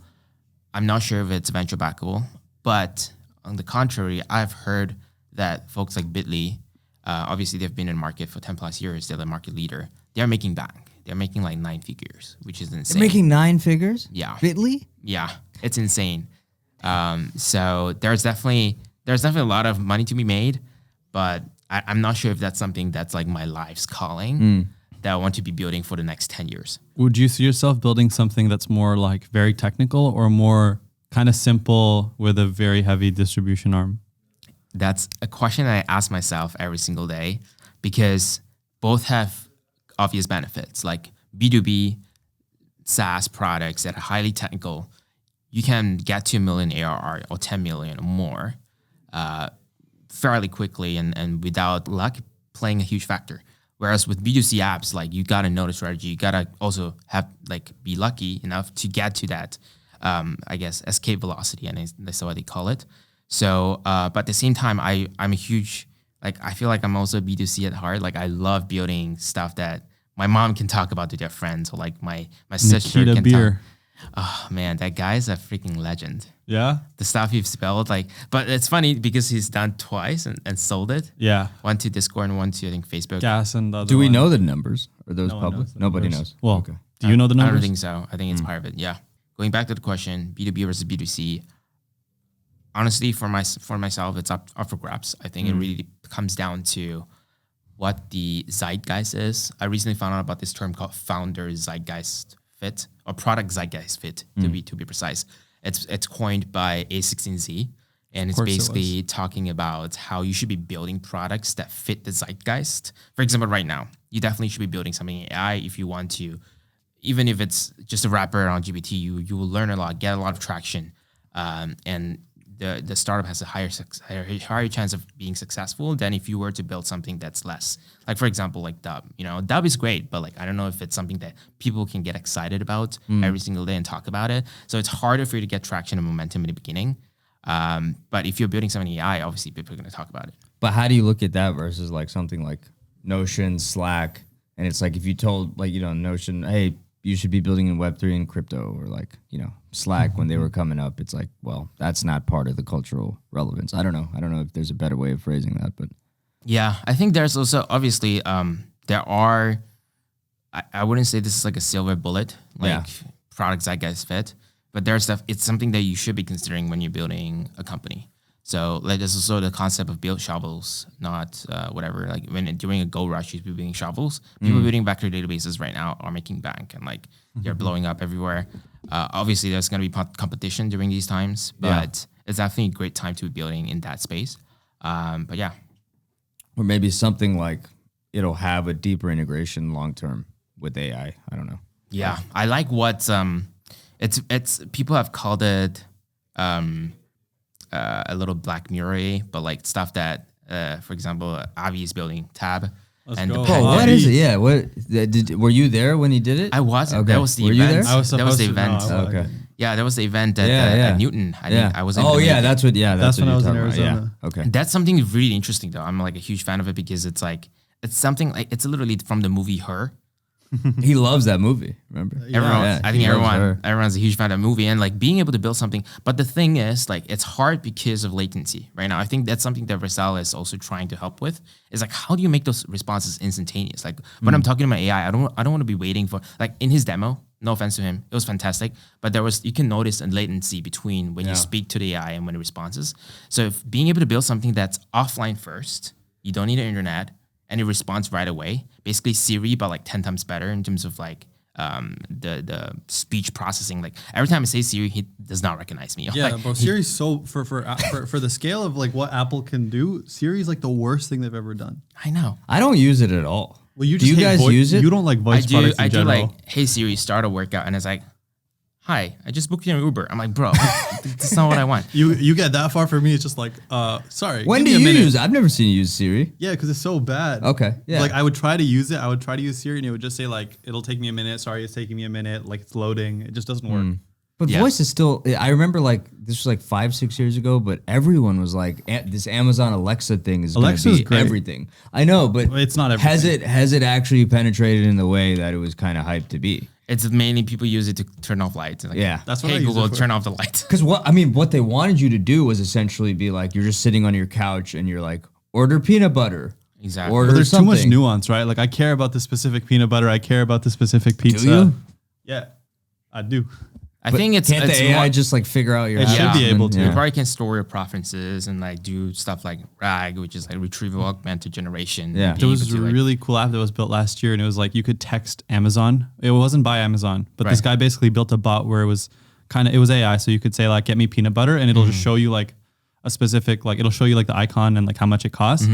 I'm not sure if it's venture backable. But on the contrary, I've heard that folks like Bitly, obviously they've been in market for 10 plus years. They're the market leader. They're making bank. They're making like 9 figures, which is insane. They're making 9 figures? Yeah. Bitly? Yeah, it's insane. So there's definitely a lot of money to be made, but I'm not sure if that's something that's like my life's calling that I want to be building for the next 10 years. Would you see yourself building something that's more like very technical or more kind of simple with a very heavy distribution arm? That's a question I ask myself every single day because both have obvious benefits. Like B2B SaaS products that are highly technical, you can get to $1 million ARR or 10 million or more fairly quickly and without luck playing a huge factor. Whereas with B2C apps, like you gotta know the strategy, you gotta also have like be lucky enough to get to that, I guess, escape velocity, and that's what they call it. So, but at the same time, I'm a huge, like, I feel like I'm also B2C at heart. Like I love building stuff that my mom can talk about to their friends, or like my sister Nikita can Beer. talk. Oh man, that guy's a freaking legend. Yeah? The stuff he's spelled, like, but it's funny because he's done twice and sold it. Yeah. One to Discord and one to, I think, Facebook. Gas and the other Do we one. know the numbers? Are those No one public? knows the Nobody numbers. knows. Well, Okay. do you know the I numbers? don't think so. I think it's private. Yeah. Going back to the question, B2B versus B2C. Honestly, for myself, it's up for grabs. I think it really comes down to what the zeitgeist is. I recently found out about this term called founder zeitgeist fit, or product zeitgeist fit, to be precise. It's coined by A16Z, and it's course it basically talking about how you should be building products that fit the zeitgeist. For example, right now, you definitely should be building something in AI if you want to. Even if it's just a wrapper on GPT, you will learn a lot, get a lot of traction, and the startup has a higher chance of being successful than if you were to build something that's less. Like for example, like Dub. Dub is great, but like I don't know if it's something that people can get excited about every single day and talk about it. So it's harder for you to get traction and momentum in the beginning. But if you're building something in AI, obviously people are going to talk about it. But how do you look at that versus like something like Notion, Slack? And it's like if you told like, Notion, hey, you should be building in Web3 and crypto, or like, Slack when they were coming up, it's like, well, that's not part of the cultural relevance. I don't know if there's a better way of phrasing that, but Yeah, I think there's also obviously there are I wouldn't say this is like a silver bullet, like products that guys fit, but there's stuff. It's something that you should be considering when you're building a company. So like there's also the concept of build shovels, not whatever. Like when during a gold rush, you'd be building shovels. People building vector databases right now are making bank and like they're blowing up everywhere. Obviously, there's going to be competition during these times, but it's definitely a great time to be building in that space. But yeah. Or maybe something like it'll have a deeper integration long term with AI. I don't know. Yeah, I like what it's people have called it a little Black Mirror, but like stuff that, for example, Avi is building Tab. Let's go. Oh, what is it? Yeah, were you there when he did it? I wasn't. Okay. That was the Were event. you there? I was that was the supposed to. event. No, I Okay. Yeah, that was the event at Newton. I was. Oh yeah, that's what. Yeah, That's what when I you're was in talking about. Arizona. Yeah. Okay. That's something really interesting though. I'm like a huge fan of it because it's like it's something like it's literally from the movie Her. He loves that movie. Remember? Everyone, Yeah, I think he loves her. everyone's a huge fan of the movie and like being able to build something. But the thing is, like, it's hard because of latency right now. I think that's something that Vercel is also trying to help with. Is like, how do you make those responses instantaneous? Like when I'm talking about AI, I don't want to be waiting for like in his demo. No offense to him, it was fantastic, but you can notice a latency between when you speak to the AI and when it responds. So if being able to build something that's offline first, you don't need an internet, and it responds right away. Basically Siri, but like 10 times better in terms of like the speech processing. Like every time I say Siri, he does not recognize me. Yeah, like, bro. Siri's so for the scale of like what Apple can do. Siri's like the worst thing they've ever done. I know. I don't use it at all. Well, you do just you hate guys use it? You don't like voice products in I do general. like, hey Siri, start a workout, and it's like, hi, I just booked you an Uber. I'm like, bro, that's not what I want. You get that far for me. It's just like, sorry. When give do me you a minute. use? I've never seen you use Siri. Yeah, because it's so bad. Okay. Yeah. Like I would try to use it. I would try to use Siri, and it would just say like, it'll take me a minute. Sorry, it's taking me a minute. Like it's loading. It just doesn't work. But Yeah. voice is still. I remember like this was like 5-6 years ago, but everyone was like, this Amazon Alexa thing is going Alexa to is be great. everything. I know, but Well, it's not Has everything. it actually penetrated in the way that it was kind of hyped to be? It's mainly people use it to turn off lights. Like, Yeah. That's what hey I use Google, it for. turn off the lights. Because what they wanted you to do was essentially be like you're just sitting on your couch and you're like order peanut butter. Exactly. Order But there's something. too much nuance, right? Like I care about the specific peanut butter. I care about the specific pizza. you? Yeah, I do. I think it's Can't it's the AI more, just like figure out your It should habits be and- able to. you yeah. probably can store your preferences and like do stuff like RAG, which is like retrieval augmented generation. Yeah. and There being was able a to, like, really cool app that was built last year, and it was like you could text Amazon. It wasn't by Amazon, but this Right. guy basically built a bot where it was AI. So you could say like, get me peanut butter, and it'll just show you like a specific, like it'll show you like the icon and like how much it costs.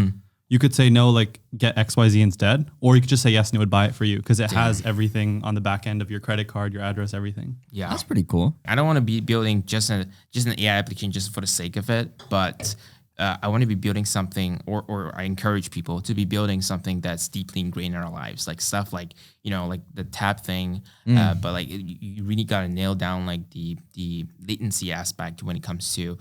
You could say no, like get XYZ instead, or you could just say yes and it would buy it for you because it has everything on the back end of your credit card, your address, everything. yeah. That's pretty cool. I don't want to be building just an AI application just for the sake of it, but I want to be building something, or I encourage people to be building something that's deeply ingrained in our lives, like stuff like like the tab thing. But like you really got to nail down like the latency aspect when it comes to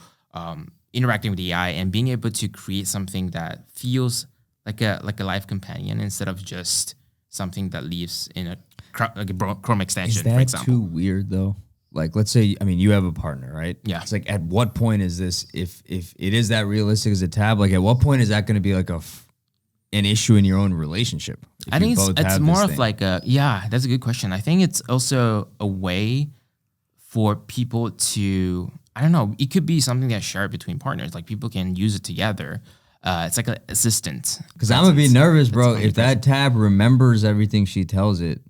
interacting with AI and being able to create something that feels like a life companion instead of just something that lives in a Chrome extension, Is for that example. too weird though? Like, let's say, I mean, you have a partner, right? Yeah. It's like, at what point is this? If it is that realistic as a tab, like, at what point is that going to be like an issue in your own relationship? If I you think both it's have more this of thing? like that's a good question. I think it's also a way for people to, I don't know, it could be something that's shared between partners. Like people can use it together. It's like an assistant. Because I'm gonna be nervous, bro. that's If that tab remembers everything she tells it,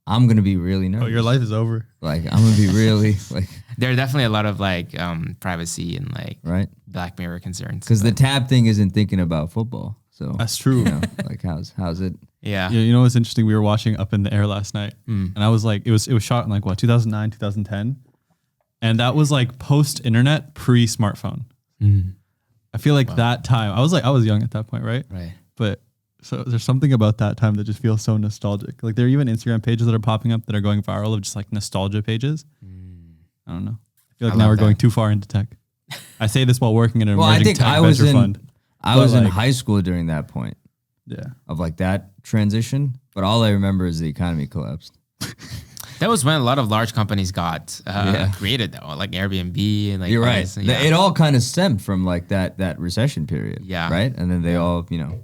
I'm gonna be really nervous. Oh, your life is over. Like, I'm gonna be really like, There are definitely a lot of like privacy and like right? Black Mirror concerns. Because the tab thing isn't thinking about football. So That's true. you know, like, how's it? yeah. Yeah, you know what's interesting? We were watching Up in the Air last night, and I was like, it was shot in like what 2009, 2010, and that was like post internet, pre smartphone. I feel like that time, I was young at that point, right? Right. But so there's something about that time that just feels so nostalgic. Like there are even Instagram pages that are popping up that are going viral of just like nostalgia pages. I don't know. I feel like now love we're going that. too far into tech. I say this while working in an Well, I emerging think tech I was venture in fund. I But, was in like- high school during that point Yeah. of like that transition. But all I remember is the economy collapsed. That was when a lot of large companies got created though, like Airbnb and like You're all right. this, yeah. It all kind of stemmed from like that recession period. Yeah. Right. And then they all, kind of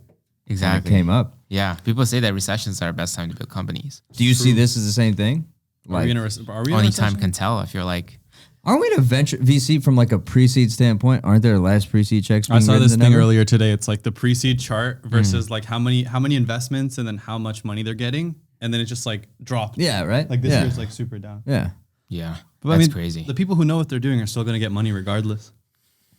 Exactly. came up. Yeah, people say that recessions are the best time to build companies. Do you see this as the same thing? Are we in a Only time recession? can tell. If you're like, Aren't we in a venture VC from like a pre-seed standpoint? Aren't there less pre-seed checks? I saw written this than thing ever? earlier today. It's like the pre-seed chart versus like how many investments and then how much money they're getting, and then it just like dropped. Yeah, right. Like this yeah. year's like super down. Yeah, yeah, But that's I mean, crazy. The people who know what they're doing are still going to get money regardless.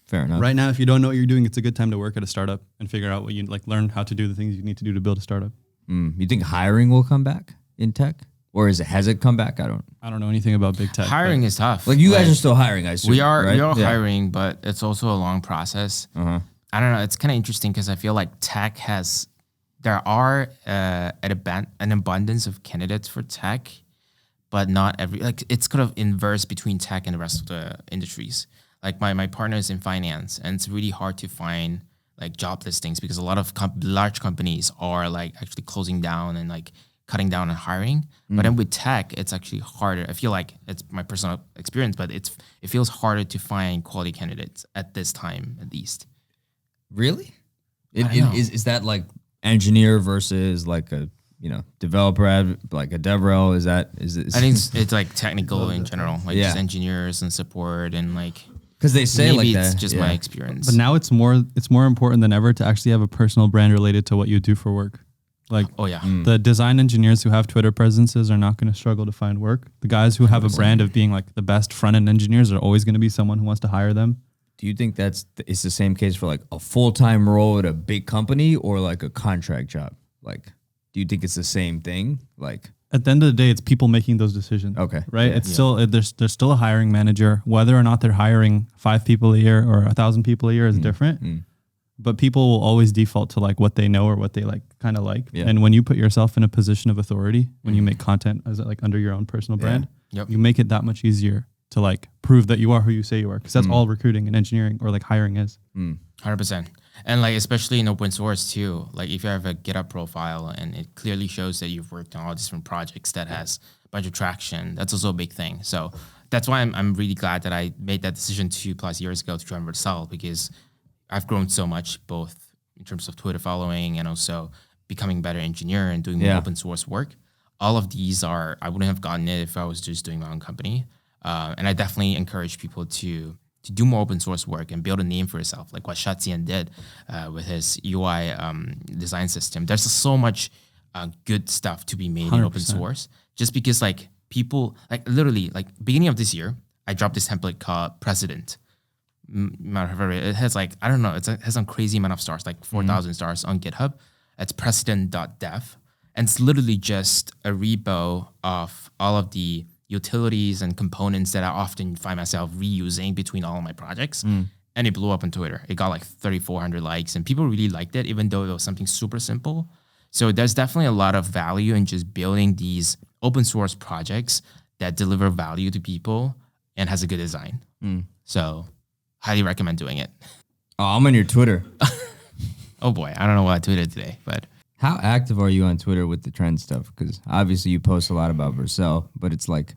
fair enough. Right now, if you don't know what you're doing, it's a good time to work at a startup and figure out what you like, learn how to do the things you need to do to build a startup. You think hiring will come back in tech, or has it come back? I don't. know anything about big tech. Hiring is tough. Like you guys are still hiring, I assume. we are right? Yeah. hiring, but it's also a long process. I don't know. It's kind of interesting because I feel like tech there are an abundance of candidates for tech, but not every, like it's kind of inverse between tech and the rest of the industries. Like my partner is in finance, and it's really hard to find like job listings because a lot of large companies are like actually closing down and like cutting down on hiring. But then with tech, it's actually harder. I feel like it's my personal experience, but it feels harder to find quality candidates at this time, at least. Really? I don't know. Is that like engineer versus like a developer, like a DevRel? Is I think it's like technical in general, like just Yeah. engineers and support and like because they say maybe like it's that. just yeah. my experience. But now it's more important than ever to actually have a personal brand related to what you do for work. Like Oh yeah. the design engineers who have Twitter presences are not going to struggle to find work. The guys who have a brand of being like the best front end engineers are always going to be someone who wants to hire them. Do you think it's the same case for like a full-time role at a big company or like a contract job? Like, do you think it's the same thing? Like, At the end of the day, it's people making those decisions. Okay. Right. Yeah. It's still, there's still a hiring manager, whether or not they're hiring 5 people a year or 1,000 people a year is different. But people will always default to like what they know or what they like kind of like. Yeah. And when you put yourself in a position of authority, when you make content as like under your own personal brand, Yep. you make it that much easier to like prove that you are who you say you are. Because that's all recruiting and engineering or like hiring is. 100%. And like, especially in open source too, like if you have a GitHub profile and it clearly shows that you've worked on all different projects that has a bunch of traction, that's also a big thing. So that's why I'm really glad that I made that decision 2+ years ago to join Vercel, because I've grown so much, both in terms of Twitter following and also becoming a better engineer and doing more open source work. All of these I wouldn't have gotten it if I was just doing my own company. And I definitely encourage people to do more open source work and build a name for yourself, like what Shatsian did with his UI design system. There's just so much good stuff to be made in open 100%. source, just because like people, like literally, like beginning of this year, I dropped this template called President. It has like, I don't know, it has some crazy amount of stars, like 4,000 stars on GitHub. It's president.dev. And it's literally just a repo of all of the utilities and components that I often find myself reusing between all of my projects. And it blew up on Twitter. It got like 3,400 likes and people really liked it, even though it was something super simple. So there's definitely a lot of value in just building these open source projects that deliver value to people and has a good design. So highly recommend doing it. oh, I'm on your Twitter. Oh boy, I don't know what I tweeted today, but How active are you on Twitter with the trend stuff? Because obviously you post a lot about Vercel, but it's like,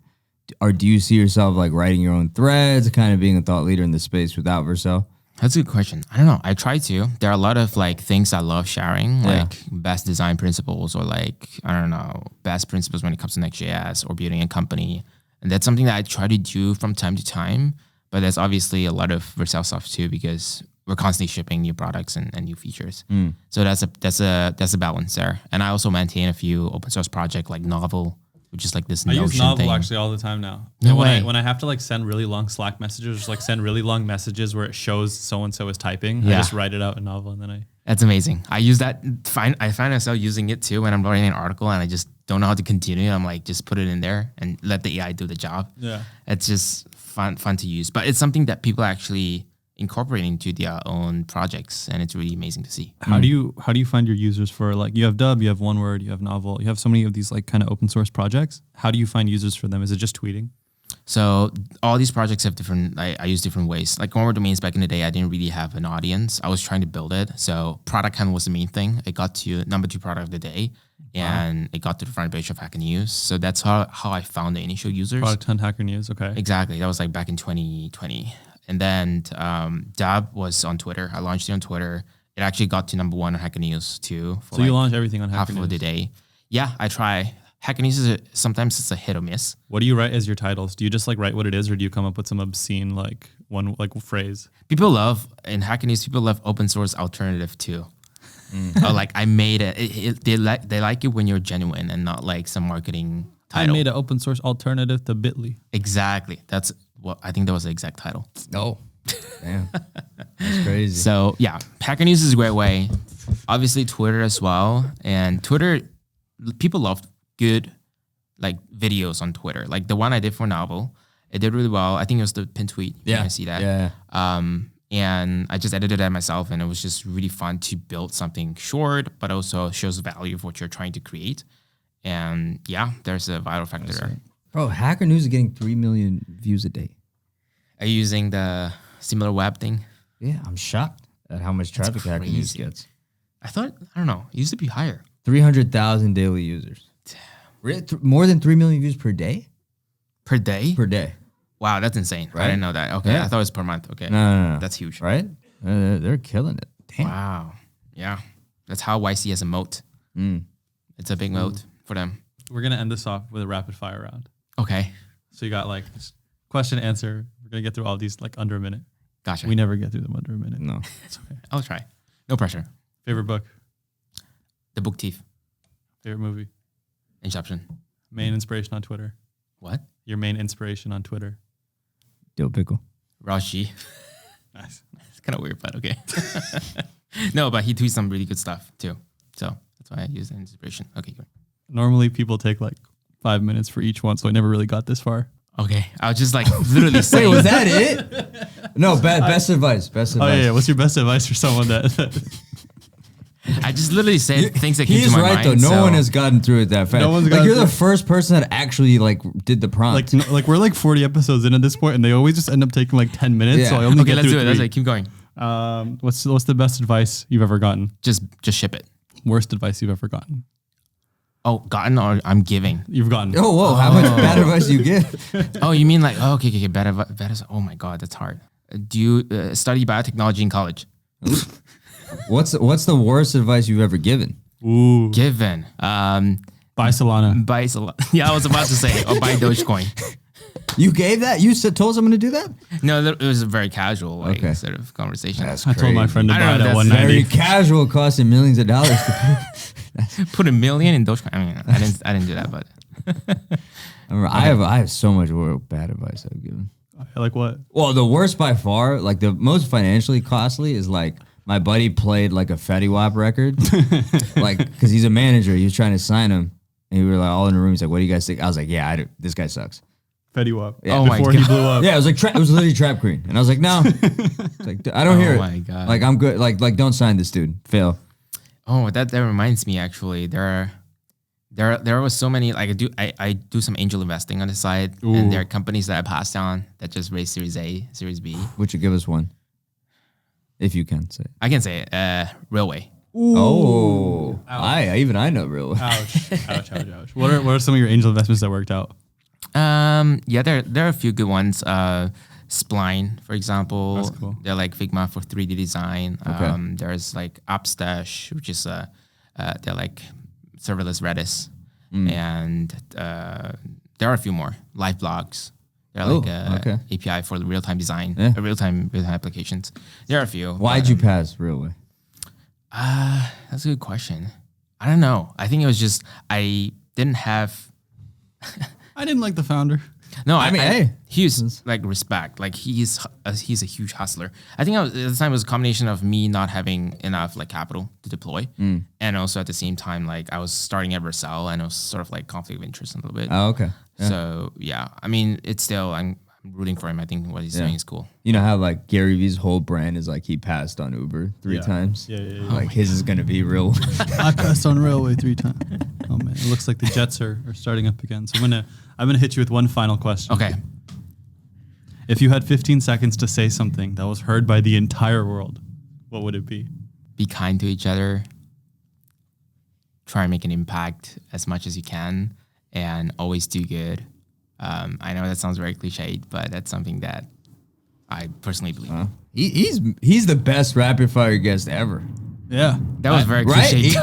do you see yourself like writing your own threads, kind of being a thought leader in the space without Vercel? that's a good question. I don't know. I try to. There are a lot of like things I love sharing, Yeah. like best design principles or like, I don't know, best principles when it comes to Next.js or building a company. And that's something that I try to do from time to time. But there's obviously a lot of Vercel stuff too, because we're constantly shipping new products and new features. So that's a balance there. And I also maintain a few open source projects like Novel, which is like this I Notion use Novel thing. actually all the time now. No when way. when I have to like send really long Slack messages, just like send really long messages where it shows so and so is typing, I Yeah. just write it out in Novel and then I. That's amazing. I use that. I find myself using it too when I'm writing an article and I just don't know how to continue. I'm like, just put it in there and let the AI do the job. Yeah. It's just fun to use. But it's something that people are actually incorporating into their own projects, and it's really amazing to see. How do you find your users for like, you have Dub, you have One Word, you have Novel, you have so many of these like kind of open source projects. How do you find users for them? Is it just tweeting? So all these projects have different, I use different ways. Like Omar Domains back in the day, I didn't really have an audience. I was trying to build it. So product hunt was the main thing. It got to number 2 product of the day, and it got to the front page of Hacker News. So that's how I found the initial users. Product Hunt, Hacker News. Okay. Exactly. That was like back in 2020. And then Dab was on Twitter. I launched it on Twitter. it actually got to number 1 on Hacker News too. For So you launch everything on half Hacker of the News. day. Yeah, I try. Hacker News is sometimes it's a hit or miss. What do you write as your titles? Do you just like write what it is, or do you come up with some obscene like one like phrase? People love in Hacker News. People love open source alternative too. Or like I made it. They like it when you're genuine and not like some marketing title. I made an open source alternative to Bitly. Exactly. That's what I think that was the exact title. No. Damn. That's crazy. So yeah, Hacker News is a great way. Obviously Twitter as well. And Twitter, people love good like videos on Twitter. Like the one I did for Novel, it did really well. I think it was the pin tweet. Yeah. You can see that. Yeah. And I just edited that myself, and it was just really fun to build something short, but also shows the value of what you're trying to create. And yeah, there's a viral factor there. Bro, Hacker News is getting 3 million views a day. Are you using the similar web thing? Yeah, I'm shocked at how much traffic Hacker News crazy. gets. I don't know. It used to be higher. 300,000 daily users. More than 3 million views per day? Per day? Per day. Wow, that's insane. Right? I didn't know that. Okay, Yeah. I thought it was per month. Okay. No. That's huge. Right? They're killing it. Damn. Wow. Yeah. That's how YC has a moat. It's a big moat for them. We're gonna end this off with a rapid fire round. Okay. So you got like question, answer. We're gonna get through all these like under a minute. Gotcha. We never get through them under a minute. No. It's okay. I'll try. No pressure. Favorite book, The Book Thief. favorite movie, Inception. main inspiration on Twitter. What? Your main inspiration on Twitter. Dill Pickle. Raji. Nice. It's kind of weird, but okay. No, but he tweets some really good stuff too. So that's why I use the inspiration. Okay, good. Normally people take like 5 minutes for each one, so I never really got this far. Okay. I was just like literally Wait, saying. was that it? No, best advice. Best Oh advice. yeah. What's your best advice for someone that I just literally said things that came He to is my right mind. though. No so- one has gotten through it that fast. No one's like gotten you're the through- first person that actually like did the prompt. like we're like 40 episodes in at this point, and they always just end up taking like 10 minutes. So Yeah. I only Okay, get let's through do it. Let's 3. like, keep going. What's the best advice you've ever gotten? Just ship it. Worst advice you've ever gotten? Oh, gotten or I'm giving. You've gotten. oh whoa, how much bad advice do you give? Oh, you mean like, oh, okay, bad advice. Oh my God, that's hard. Do you study biotechnology in college? What's the worst advice you've ever given? Ooh. Given. Buy Solana. Buy Solana. Yeah, I was about to say, or buy Dogecoin. You gave that? You told someone to do that? No, it was a very casual like Okay. sort of conversation. That's I told my friend to I buy don't it know, at that's 190. Very casual, costing millions of dollars. Put $1 million in Dogecoin. I mean, I didn't do that, but I have so much bad advice I've given. Like what? Well, the worst by far, like the most financially costly, is like my buddy played like a Fetty Wap record, like because he's a manager. He was trying to sign him, and we were like all in the room. He's like, "What do you guys think?" I was like, "Yeah, this guy sucks." Fetty Wap. Yeah. Oh my Before he God. blew up. Yeah, it was like it was literally Trap Queen, and I was like, "No," it's like I don't hear it. Oh my God. Like I'm good. Like don't sign this dude. Fail. oh, that reminds me actually. There was so many like I do some angel investing on the side, and there are companies that I passed on that just raised Series A, Series B. Would you give us one, if you can say it? I can say it. Railway. Oh, I know real. Ouch. What are some of your angel investments that worked out? Yeah, there are a few good ones. Spline, for example. That's cool. They're like Figma for 3D design. Okay. There's like Upstash, which is they're like serverless Redis, and there are a few more live blogs. They're like okay. API for the real-time design, Yeah. real-time applications. There are a few. Why'd you pass Realway? That's a good question. I don't know. I think it was just I didn't have. I didn't like the founder. No, I mean, hey. he's like respect. Like he's a huge hustler. I think at the time it was a combination of me not having enough like capital to deploy, and also at the same time like I was starting at Vercel and it was sort of like conflict of interest a little bit. Oh, okay. Yeah. So yeah, I mean it's still I'm rooting for him. I think what he's doing is cool. You know how like Gary Vee's whole brand is like he passed on Uber three Yeah. times? Yeah. Like his is gonna be real. I passed on Railway 3 times. Oh man, it looks like the Jets are starting up again. So I'm gonna hit you with one final question. Okay. If you had 15 seconds to say something that was heard by the entire world, what would it be? Be kind to each other. Try and make an impact as much as you can, and always do good. I know that sounds very cliched, but that's something that I personally believe. He's the best rapid fire guest ever. Yeah. That was very right? cliche.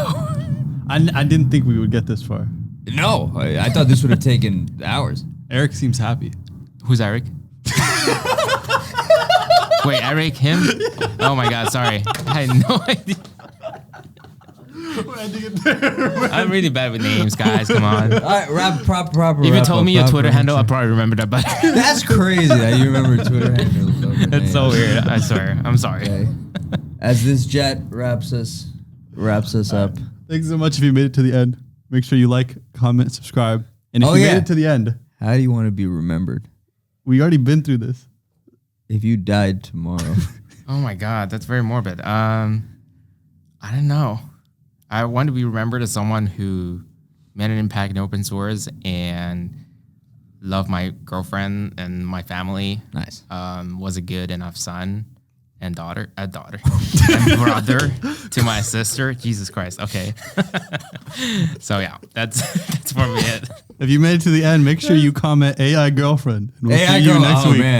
I didn't think we would get this far. No, I thought this would have taken hours. Eric seems happy. Who's Eric? Wait, Eric, him? Oh my God, sorry. I had no idea. I'm really bad with names, guys. Come on. All right, proper. If you told me your Twitter handle, I'd probably remember that better. That's crazy that you remember Twitter handle. It's so weird. I swear. I'm sorry. Okay. As this jet wraps us up. Thanks so much if you made it to the end. Make sure you like, comment, subscribe. And if you made it to the end, how do you want to be remembered? We already been through this. If you died tomorrow. Oh my God, that's very morbid. I don't know. I want to be remembered as someone who made an impact in open source and loved my girlfriend and my family. Nice. Was a good enough son and daughter, and brother to my sister. Jesus Christ. Okay. So yeah, that's probably it. If you made it to the end, make sure you comment AI girlfriend. And we'll AI see you girl, next oh week. Man.